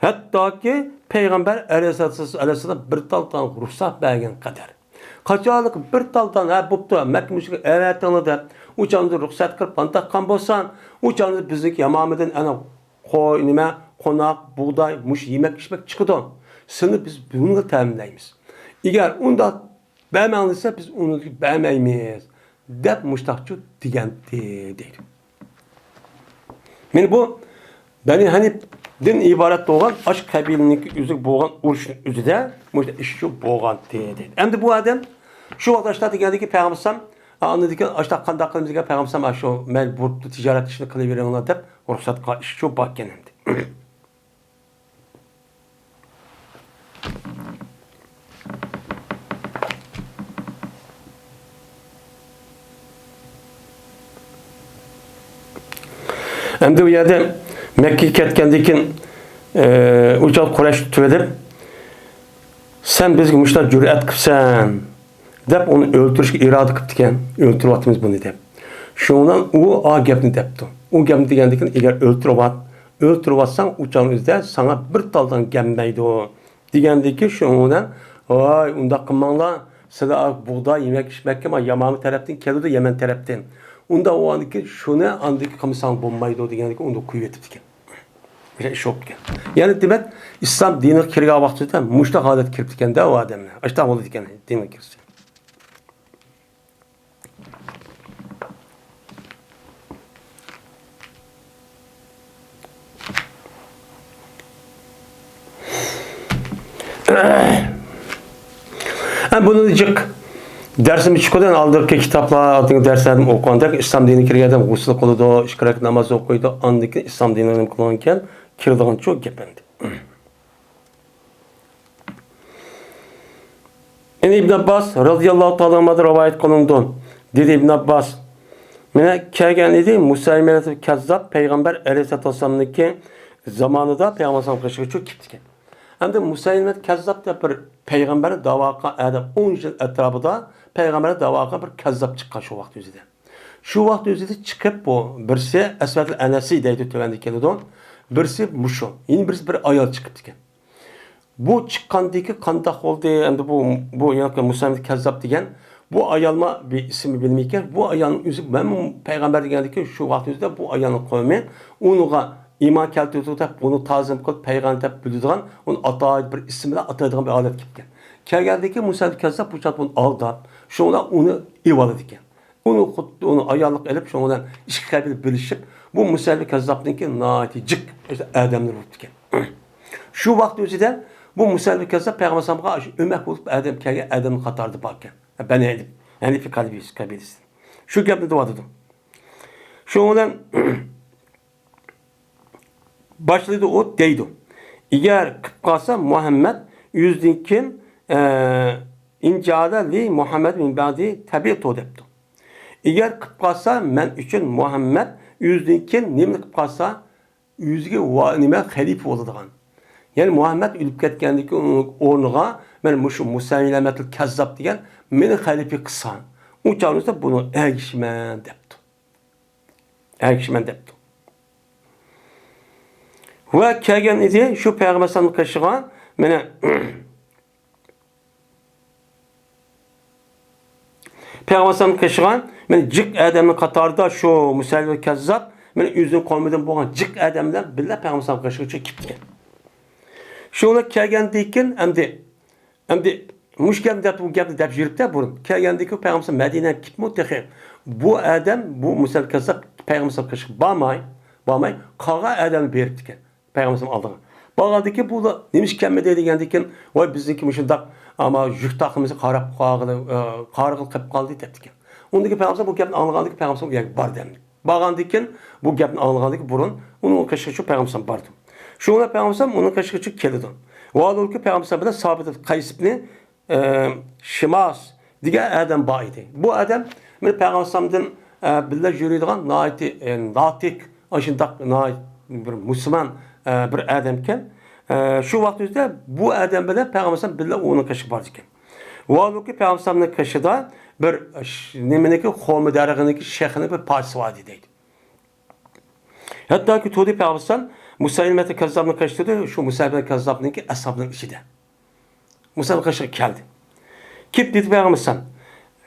Hatta ki Peygamber aleyhissalatu bir taldan ruhsat bergen kadar. Kaçalık bir taldan ha buptu Mekke müşrik evet anladı. Uçanızı ruhsat kırıp pantakkan bolsan, uçanızı bizlik Yamamıdan ana koy nime konak, buğday, muş yemek içmek çıkıdı. Sını biz bunu teminleyimiz. Eğer onda beğenmezse biz onu beğenmeyiz. Dep muştakçı digenti değil. Yani bu beni hani din ibaret olan aşk kabilinik yüzük boğan uruşun üzüde muşta işçi boğan değil. Hem de bu adam şu vatandaşlar geldi ki Peygamber anladık ki açta kandak kılımızda Peygamber şu melburtlu ticaret işini kılıveriyorlar deyip ruhsat işçi bakken hem de. Hem de bu yerde Mekke'ye ketkendikin uçal Kureyş tüvedip sen bizge müşter cüret kıpsan dep onu öldürüşke irade kıptiken öldürüp atımız bunu dep. Şundan o a gapni depti. O gapni degendikin eğer öldürüp atsan uçağın üzde sana bir taldan gelmeydi o. Degendiki şundan ay unda kımmanla sıra buğday yemek içmek ama Yamamı taraftan keldi Yemen taraftan. Unda o andaki şuna andaki kımsan bulmaydı o degendiki onu kuvvetiptiken. Bir şey şok diken. Yani demek İslam dini kirga vaxtida muştaq halet kiriptiken de o adamlar. Açta oldu diken dini kirsin. Bunu diyecek dersimi çıkıdan aldığım kitaplar, aldığım derslerim okuyandak İslam dini kirgadan gusül kılıdı, işkirak namaz okuydu, andaki İslam dinini kullanırken kirdiğin çok gependi. Yani İbn Abbas radıyallahu ta'ala anh'dan rivayet kılındı. Dedi İbn Abbas, "Mene kelgen idi Musaylime'l Kezzab Peygamber aleyhissalatu vesselam'daki zamanında Peygamber sallallahu aleyhi ve sellem çok gittiken. Hem de Musaylime'l Kezzab da bir Peygamber davaka adam 10 yıl etrafında Peygamber'e davaka bir Kezzab çıkan şu vakit üzerinde. Şu vakit üzerinde çıkıp bu birisi Esved'l Enesi deydi tövendeki kelidon. Birisi muşu. Yine birisi bir ayal çıkıp diken. Bu çıkkandaki kandak oldu hem de bu yanıkla Musaylime'l Kezzab diyen bu ayalma bir ismi bilmeyken bu ayalın yüzü ben Peygamber digendeki şu vakit üzerinde bu ayalın koymayın. Onuğa iman keltirdi bunu tazim kılıp Peygamber bildiğin onu ataydı bir isimle ataydığı bir alet gitken. Kelgeldeki Musaylime'l Kezzab bu çat bunu aldı. Şuna onu ivalı diken. Onu ayarlık elip şundan işki kaybedip bilişip bu Musaylime'l Kezzab'daki naticik işte adamlar vurdu diken. Şu vakti özüde bu Musaylime'l Kezzab Peygamber sallallahu aleyhi ve sellem bulup adamı katardı bakken. Ben edip. Yani bir kabilesi. Şu gapni duvadıdım. Şundan başladı o deydi. Eğer kıpkasa Muhammed yüzdinkin incada li Muhammed min ba'di tabi'tu depti. Eğer kıpkasa men üçün Muhammed yüzdinkin nimli kıpkasa yüzge nime halife oladigan. Yani Muhammed ölüp ketgendeki ornuğa men muşu Musaylime'l Kezzab degan meni halife kılsan. O çağınızda bunu ergişmen depti. Ergişmen depti. Ve kelgen idi şu Peygamber sallallahu aleyhi ve sellem mene Peygamber sallallahu aleyhi ve sellem mene cik adamın katarda şu Musaylime'l Kezzab mene yüzün kavminden boğan cik adamlar billa Peygamber sallallahu aleyhi ve sellem çekipti. Şuna kelgen deyken hem de muşken de bu gapni dep jiripte burun. Kelgendeki Peygamber Medine'ye gitmo texe. bu adam bu Musa Kazzab Peygamber kaşık bağmay kağa adam berip diken. Peygamber aldığına. Bağladı ki bu da demiş kemme degan diken vay bizniki muşundaq ama yük taqımızı qarab qarğıl qilib qaldı depdiken. Ondaki Peygamber bu gapni anlagandaki Peygamber yani bar demdi. Bağlandıkken bu gapni anlagandaki burun onun kaşığı Peygamber bardı. Şuna Peygamber onun kaşığı keldi. Vaadol ki Peygamber bilan sabit qaysibni Şimas diye adam baydı. Bu adam men Peygamber'dan billah yürüydigan natik aşındaq bir Müslüman bir adamken şu vaqtda bu adam bilan Peygamber billah onun kaşı bar ekan. Vaadol ki Peygamber'ning kaşıda bir nimeniki qo'mi darag'iniki shayxini bir parchasi var deydi. Hatto ki to'di Peygamber Musaylimat Kazzabni kaşıdı şu Musaylimat Kazzabniki ashabning ichida. Musa kaşı keldi. Kip dedi Peygamber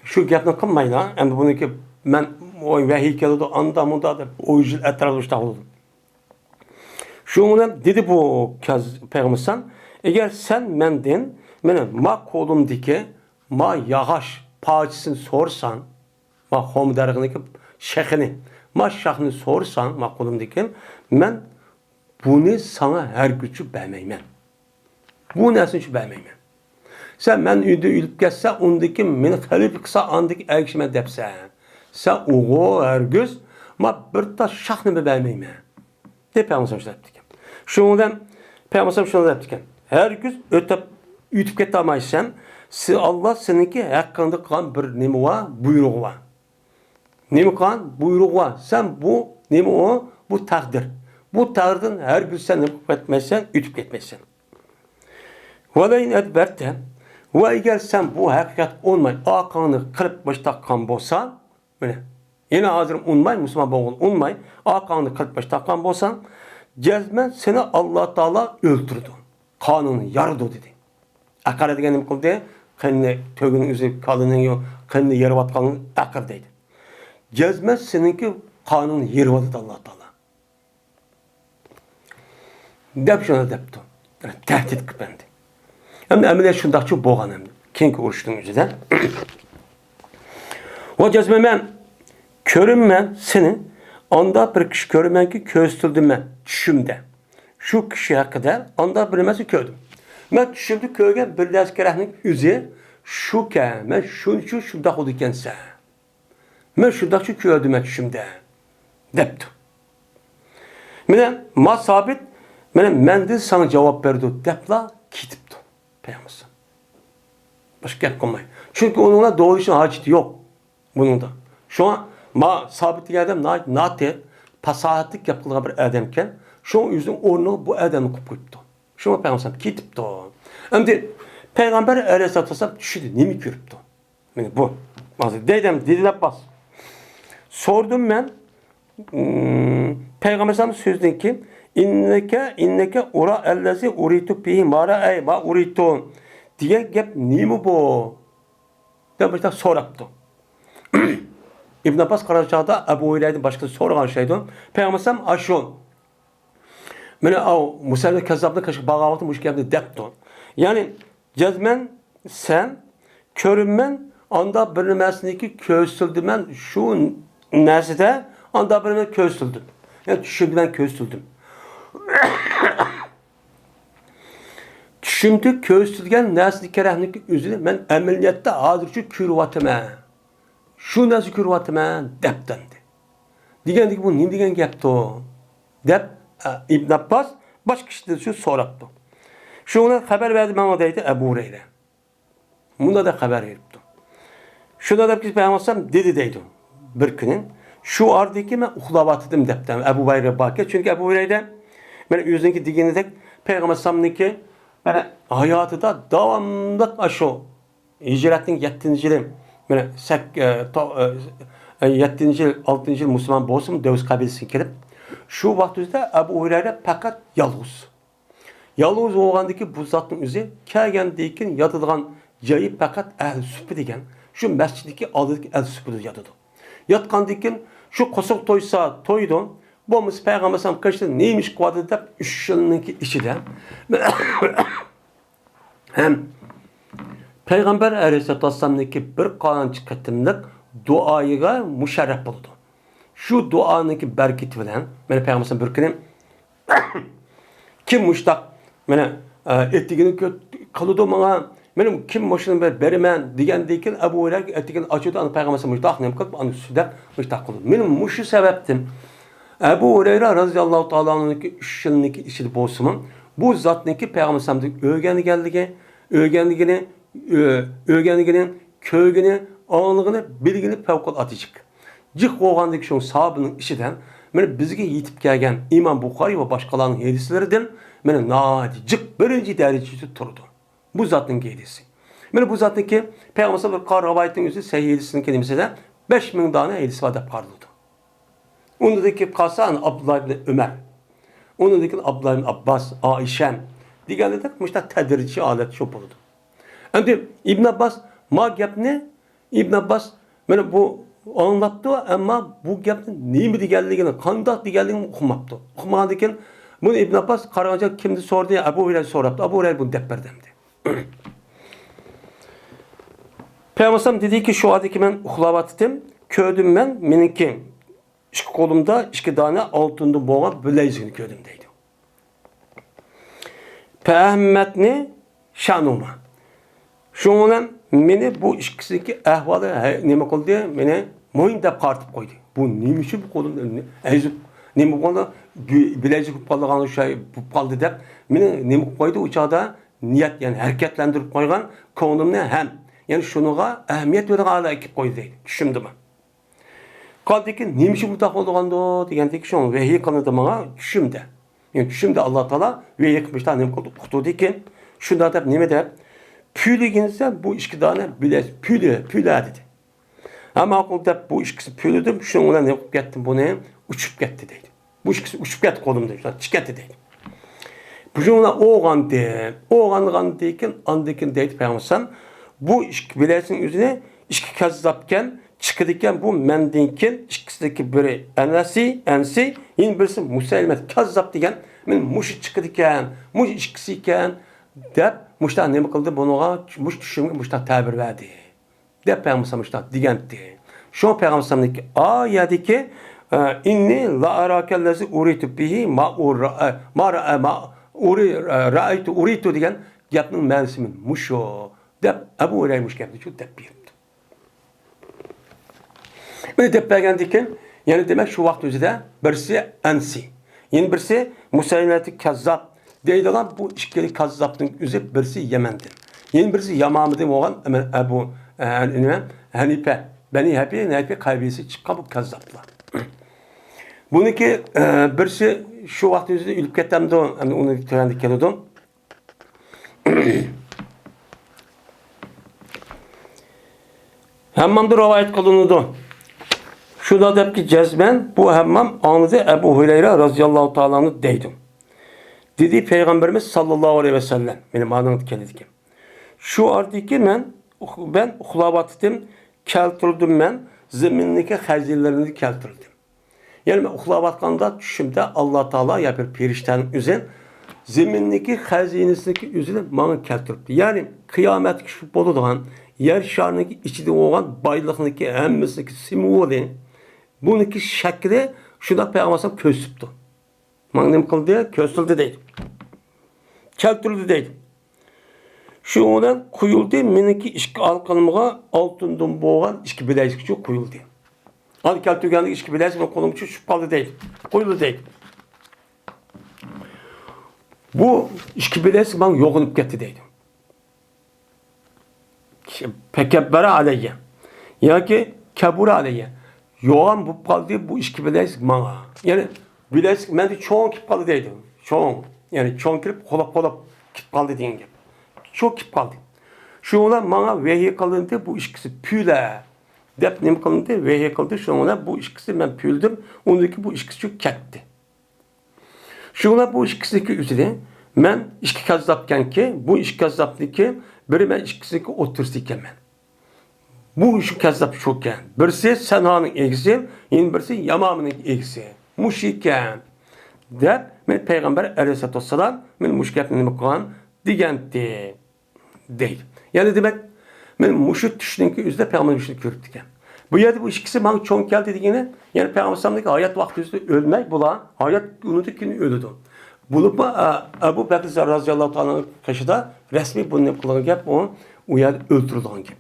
şu gapni qilmaylar. Endi buniki men oy vahiy keldi anda munda deb o'yjil atrofda bo'ldi. Şunu dedi bu Peygamber eğer sen menden meni ma qo'limdagi ma yağaş parçasını sorsan ma xom darag'iniki shayxini ma shayxini sorsan ma qo'limdagi men bunu sana her gücü bermeymen. Bu narsani shu bermeymen. Sen men uyda o'lib ketsa undaki meni qilib qilsa andaki erkishman debsan. Sen o'g'il hergiz ma bir taş shayxni bermeymen. Deb Peygamber aytdi. Şundan Peygamber şunu aytdi. Hergiz o'tib ketolmaysan, Allah seninki haqqında qalan bir nima var, buyruğu var. Nima qalan buyruğu var. Sen bu nima o? Bu takdir. Bu takdirden hergiz sen etmezsen, o'tib ketmezsen. Valayn adbarte ve eğer sen bu hakikat olmay, aqanı qilib baştaqan bolsan, mana yine hazır unmay, Müslüman boğul unmay, aqanı qilib baştaqan bolsan, cezmen seni Allah Teala öldürdü. Kanunu yarıdı dedi. Akar degan nima qildi? Qanni tögünün üzü kalının yok, qanni yervatqanın akar deydi. Cezmen seninki kanunu yervatdı Allah Teala. Dep şuna depti. Tehdit qildi. Hem əməliyyat şundaqçı boğan hem. Kenki uğraşdığın üzüden. O cezmen ben körünmen seni anda bir kişi körünmen ki köztüldüm ben düşümde. Şu kişi hakkında anda bilmesi kördüm. Ben düşümde körgen bir askerahının üzü şu ki ben şuncu şundak oldu ikense. Ben şundakçı kördüm ben düşümde. Depti. Ma sabit men de sana cevap verdi. Depla kitipti. Peygamber. Başka gap koymayın. Çünkü onunla doğuşun haceti yok. Bunun da. Şu an ma sabit adam nate pasahatlik yapılan bir adamken şu an yüzün onu bu adamı kupuyuptu. Şu an Peygamber kitipti. Şimdi Peygamber Aleyhisselatü Vesselam düşündü. Ne mi körüptü? Yani bu. Dedim dediler bas. Sordum ben Peygamber sözden ki inneke ura ellezi uritu bihi mara ey ma uritu diye gap nimi bu? Ben başta soraptım. İbn Abbas Karaçağ'da Ebu Hureyre'den başkası sorgan şeydi. Peygamber aşon. Mene o Musa Kazzab'da kaşık bağavatı müşkemde depti. Yani cezmen sen körünmen anda bilinmesindeki közsüldümen şu neside anda bilinmesindeki közsüldüm. Yani şimdi ben közsüldüm. Şimdi közsüldügen nesli kerehnik üzülü ben emeliyatta hazırcı kürvatime. Şu nasıl kürvatime deptendi. Digendik bu ne digen yaptı o? Dep İbn Abbas başka kişiler şu sorattı. Şuna haber verdi bana deydi Ebu Hureyre. Bunda da haber verdi. Şuna da ki Peygamber dedi deydi bir günün. Şu ardaki ben uhlavatıdım depten Ebu Hureyre bakıyor. Çünkü Ebu Hureyre ben yüzündeki digeni de Peygamber Sam'daki ben hayatı da devamlı aşağı hicretin 7. yılı ben 7. yıl 6. yıl Müslüman bolsun Dövüz kabilesine gelip şu vaxtda Ebu Hureyre fakat yalğız. Yalğız olğandaki bu zatın üzü kelgendikin yatılgan jayı fakat əhl süpü degen şu mesciddeki aldık əhl süpü yatıdı. Yatqandikin şu qosuq toysa toydu. Bu Peygamber sallam kaçtı neymiş kıvadı da 3 yılınki içinde hem Peygamber Aleyhisselatü Vesselam'daki bir qalan çıkartımlık duayıga müşerref buldu. Şu duanınki berketi bilen, meni Peygamber bir kere kim muştak meni ettigini kalıdı bana benim kim moşunu berimen degendeyken Ebu Hureyre ettigini açıyordu anı Peygamber muştak nem kılıp anı südep muştak kıldı. Benim muşu sebeptim. Ebu Hureyre radıyallahu ta'ala anh'ın 3 yılındaki işi bolsumun bu zatniki Peygamber'in öğrendiğinin köygünü, anlığını, bilgini fevkal atıcık. Cık oğandaki şu sahabının işiden bizge yetip gelgen İmam Bukhari ve başkalarının hadislerinden nadi cık birinci derecesi turdu. Bu zatın hadisi. Bu zatın ki Peygamber bir kar ravayetin yüzü sahih hadisinin kelimesi de 5000 tane hadisi var da parlıdı. Ondaki Kasan Abdullah ibn Ömer. Ondaki Abdullah ibn Abbas, Aişem. Diğerleri de müştah tedrici alet çok oldu. Şimdi İbn Abbas ma gap ne? İbn Abbas bu anlattı ama bu gapın neymi diğerliğini, kandak diğerliğini okumaptı. Okumadıyken bunu İbn Abbas karınca kimdi sordu ya Ebu Hureyre soraptı. Ebu Hureyre bunu depberdemdi. Peygamber dedi ki şu adaki ben uhlavat ettim. Köydüm ben meninki iki kolumda iki tane altında boğa bilezgini köydümdeydi. Peyhammetni şanuma. Şundan meni bu ikisindeki ahvalı neme kıldı meni moyun dep kartıp koydu. Bu neymiş bu kolumda ezip neme kolda bilezik kaldığı şey kaldı dep meni neme koydu uçağda niyet yani hareketlendirip koygan konumni hem yani şunuğa ehemmiyet veren ala ekip koydu deydi. Düşündü mü? Kaldı ki neymiş bu tak olduğunda diyendeki şunu vehiy kanıdı bana düşündü. Yani düşündü Allah Teala vehiy kılmışlar neme koldu okudu deyken şunda dep neme dep püylüginse bu iki tane bile püylü dedi. Ama aklımda bu ikisi püylüdüm. Şununla ne yapıp gittim bunu uçup gitti deydi. Bu ikisi uçup gitti kolumda. Çıketti deydi. Bu şununla oğan deyken andayken deydi Peygamber bu bilesin üzerine iki kazzapken çıkıdıyken bu mendinken ikisindeki biri ensi yine birisi Muselmet kazzap diyen muşu çıkıdıyken muş ikisiyken dep muşta ne kıldı bunuğa muş düşünme muşta tabir verdi. Dep Peygamber muşta digendi. Şu Peygamber'deki ayetdeki inni la arakellezi uritu bihi ma uritu diyen yapının mevsimin muşo. Dep Ebu Hureyre muş geldi şu dep bir. Böyle dep geldikken yani demek şu vakit özüde birisi ensi. Yeni birisi Muselmet kazzap. Deydi lan bu işkili kazzaptın üzü birisi Yemen'di. Yeni birisi Yamam'dı olan Ebu Hanife. Beni Hanife kaybesi çıkan bu kazzaplar. Bununki birisi şu vakti üzerinde ülüp kettemdi onu törendik geliyordum. Hammamda rivayet kılınıyordu. Şurada da ki cezben bu hammam anladı Ebu Hureyre radıyallahu ta'ala'nı deydim. Dedi Peygamberimiz sallallahu aleyhi ve sellem benim anımı kelledik. Şu ardiki ben uhlavat ettim, keltirdim ben zemindeki hazinelerini keltirdim. Yani ben uhlavat kanda düşümde Allah Teala yapır periştenin üzerine zemindeki hazinesindeki üzerine bana keltirdi. Yani kıyamet şu boludan yer şarındaki içinde olan baylıkındaki hemmesindeki simvoli bununki şekli şuna Peygamber kösüptü. Mağnem kıldı, köstüldü değil. Keltüldü değil. Şu olan kuyuldu, meniki işki alkanımığa altından boğan işki bilezik çok kuyuldu. Al keltürgenlik işki bilezik kolum için şüphalı değil. Kuyuldu değil. Bu işki bilezik bana yoğunup gitti değil. Pekebbere aleyye. Ya ki kebura aleyye. Yoğan bu kaldı bu işki bilezik bana. Yani bilezik ben de çoğun kip kaldı deydim. Çoğun. Yani çoğun kirip kolap kip kaldı deyin gibi. Çok kip kaldı. Şu olan bana vehiy kalındı bu işkisi püle. Dep nem kalındı vehiy kaldı. Şu olan bu işkisi ben püldüm. Ondaki bu işkisi çok ketti. Şu olan bu işkisideki üzere ben işki kazzapken ki bu işki kazzaptı ki biri ben işkisideki otursayken ben. Bu işki kazzap çokken. Birisi Sena'nın egisi, yine birisi Yamam'ın egisi. Muşikken. Dep men Peygamber aleyhissalatu vesselam men muşkiyatını nime kılan digendi. Değil. Yani demek men muşut düşünün ki üzde Peygamber muşut görüp diken. Bu yerde bu ikisi bana çok geldi dediğine, yani Peygamber'deki hayat vakti üstü ölmek bula, hayat unutukini öldü. Bulup Ebu Bekir radıyallahu ta'ala'nın kaşıda resmi bunu kullanıp hep o uyar öldürülen gibi.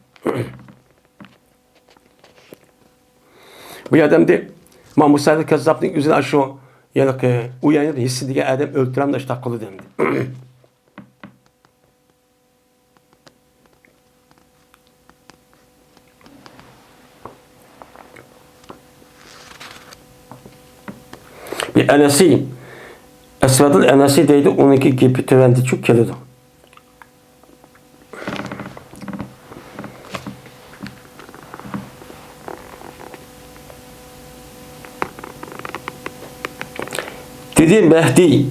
Bu yerden de Mahmud Said Kezzab'ın üzerine aşağı yani ki uyanır hissidiği adam öldüren de işte akıllı demdi. Bir Enesi Esved'in Enesi deydi 12 gibi törendi çok keledi. Dedi Mehdi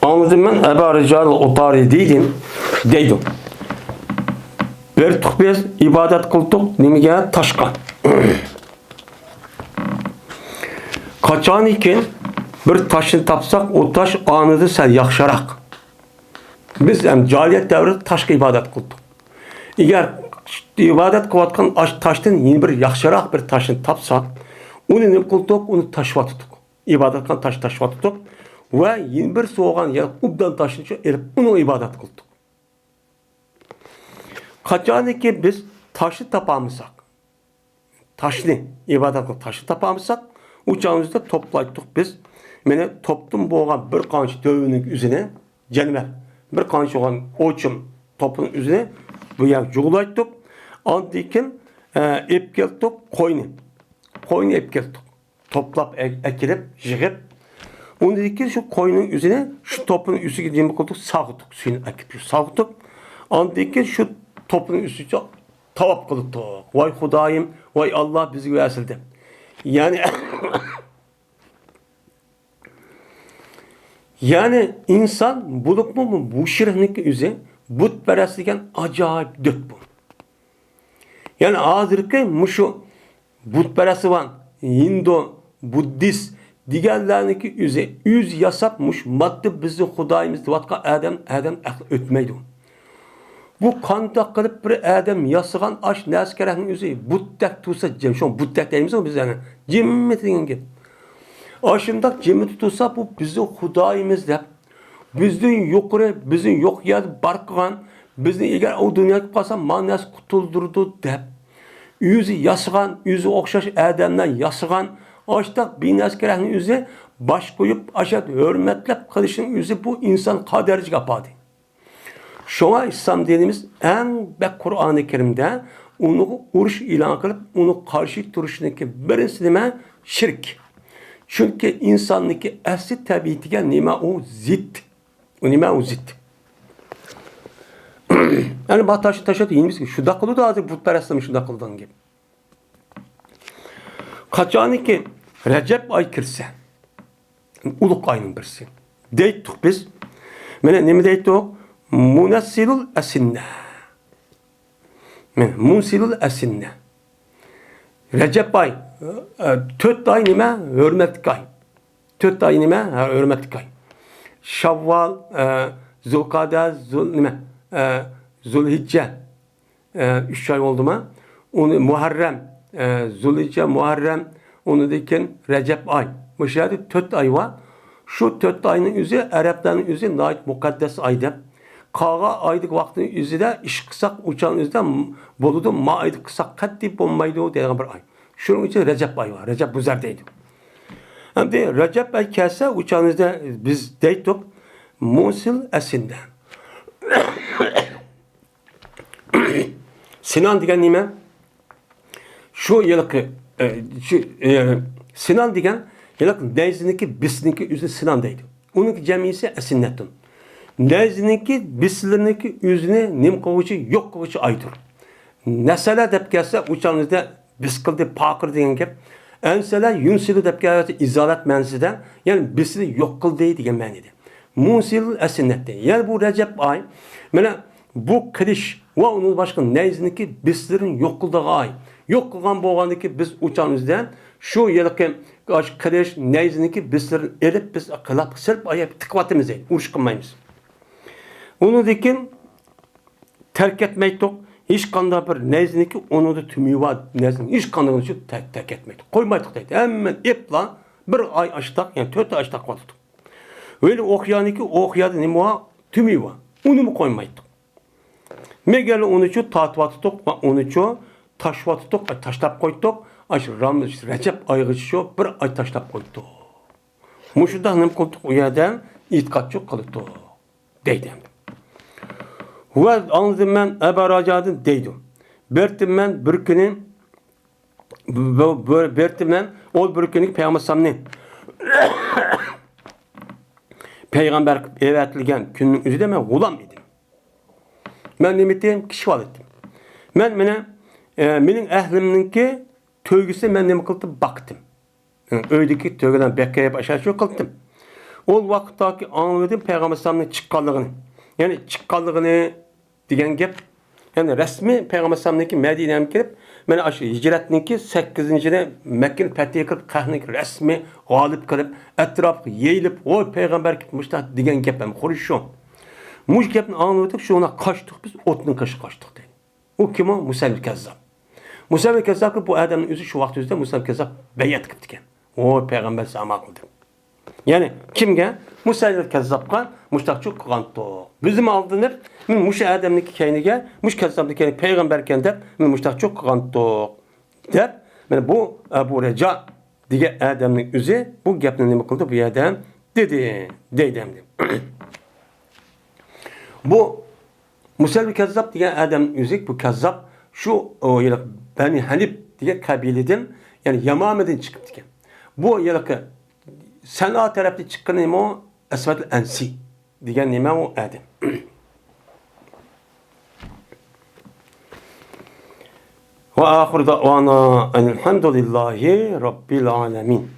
anladım ben Ebu Rical Otari deydim. Bir tuk biz ibadet kıldık nimige taşkan. Kaçan iken bir taşını tapsak o taş anıdı sen yakşarak. Biz hem cahiliyet devri taşka ibadet kıldık. Eğer ibadet kıvatkan taştan yeni bir yakşarak bir taşını tapsak onu ne kıldık onu taşva tuttuk. İbadetkan taş taşva tuttuk. Ve yeni bir soğuğan yani ubdan taşını elip onu ibadet kıldık. Kaçan ki biz taşı tapamızsak, taşını ibadet kıldık taşı tapamızsak uçağımızda toplaydık biz. Mene toplum boğan bir kanç dövünün üzerine cennet. Bir kanç olan oçum topun üzerine bu yer juğulaydık. Andikin ep geldik koyunu. Koyunu ep geldik. Toplap ekilip jigip. Onu dedik ki şu koyunun üzerine şu topun üstü gideceğimi koyduk sağıttık. Suyunu ekip sağıttık. Andikin şu topun üstü tavap kılıktık. Vay Hudayım, vay Allah bizi gösterdi. Yani yani insan bulup mu bu şirklik üzere putperestliken acayip dört bu. Yani ağzırki muşu putperesti var, Hindu, Buddhist, diğerlerinki üzere yüz yasapmış madde bizi Hudayımız vatka Adem akıl ötmeydi. Bu kantak kılıp bir Adem yasıgan aş neskerenin üzere buttek tutsa cem şu an buttek deyimiz mi biz yani cimmetin gibi. Aşındak cemi tutulsa bu bizi Hudayımız da bizden yukarı, bizden yok yer barkıgan, bizden eğer o dünyaya kalsa manas kutuldurdu dep. Yüzü yasıgan, yüzü okşaş Adem'den yasıgan, açtak bin askerenin yüzü baş koyup aşağı hürmetlep kılışın yüzü bu insan kaderci kapadı. Şuna İslam dinimiz en bek Kur'an-ı Kerim'de onu uruş ilan kılıp onu karşı duruşundaki birinci nime şirk. Çünkü insandaki asli tabiatiga nima o zid. O nima o zid. Yani bu taşı deyimiz ki şu da kılı da azı putperestlemiş şu da kıldan gibi. Kaçanı ki Recep ay kirse. Uluk ayının birisi. Deyttik biz. Mene ne mi deyttik? Munassilul esinne. Munsilul esinne. Recep ay 4 ay nime hürmetlik ay. 4 ay nime hürmetlik ay. Şavval, Zulkade, Zulhicce 3 ay oldu mu? Onu Muharrem, Zulhicce, Muharrem, onu diken Recep ay. Bu şeyde 4 ay var. Şu 4 ayının üzeri Arapların üzeri nait mukaddes aydı. Kağa aydık vaktinin üzerinde iş kısak uçağın üzerinde boludu ma aydık kısak katli bombaydı o diye bir ay. Şunun için Recep ayı var. Recep Buzer'deydi. Hem de Recep ay kelse uçağınızda biz deydik Musil esinden. Sinan diyen nime? Şu yılki Sinan diyen yılki neyzindeki bisindeki üzerinde Sinan'daydı. Onunki cemiyesi esinnetin. Neyzindeki bislerinki üzerine nim kovucu yok kovucu aydır. Nesele dep gelse uçağınızda biskildi pakır degan gap. Ensele yunsilu dep gelse izalat menside yani bisli yok kıl deydi degan ma'nida. Munsil esinnetde. Yani bu Recep ay mana bu kirish va onun başqa neyziniki bislerin yok kıldığı ay. Yok kılgan bo'lgandiki biz uçağımızdan şu yılki kirish neyziniki bislerin elip biz qilab sirp ayab tiqvatimiz urush qilmaymiz. Onu dikin terk etmeydik. hech qanday bir nezniki onu da tümüyü var nezni hech qanday onu tek etmeydi. Koymaydık deydi. Hemen epla bir ay açtık yani 4 ay açtık vardı. Öyle okuyaniki okuyadı ne var tümüyü var. Onu mu koymaydık. Megeli onu şu tatvattık onu şu taşvattık taşlap koyduk. Aş Recep ayı şu bir ay taşlap koyduk. Muşuda hanım koyduk o yerden itikatçı kalıptı. Deydim. Ve anladım ben Ebu Raca'dın deydim. Bertim ben bir günü Bertim ben ol bir günü Peygamber Sam'ın Peygamber evetilgen günün üzerinde ben gulam idim. Ben demettim kişi var ettim. Menin ehlimninki tövgüsü ben nemi kıldım baktım. Yani öydeki tövgüden bekkeye aşağı şu kıldım. O vakittaki anladım Peygamber Sam'ın çıkkallığını. Yani çıkkallığını diyen gep yani resmi Peygamber Sam'daki Medine'ye girip ben aşağı hicretninki 8. Mekke'nin fethiye kılıp kahninki resmi galip kılıp etrafı yeyilip o Peygamber gitmiş da diyen gep ben konuşuyorum. Muş gepni anladık şu ona kaçtık biz otun kaçtık dedi. O kim o? Musail Kezzab. Musail Kezzab bu adamın özü şu vakti özünde Musail Kezzab beyat kıptıken. O Peygamber Sam'a kıldı. Yani kimge? Musail Kezzab'a muştakçı kıgantı. Bizim aldınır, muş adamniki keynige, muş Kezzab'niki keynige peygamberken de muştakçı kıgantı. Der, yani bu Ebu Reca diye adamın özü bu gepini ne kıldı bu adam dedi. Deydemdi. Bu Musail Kezzab diye adamın özü bu Kezzab şu yani Beni Hanif diye kabileden yani Yamame'den çıkıp diken. Bu yalaka Sena tarafta çıkan neyme o Esved'l Ensi diyen neyme o adam. Ve ahir da'vana enilhamdülillahi rabbil alemin.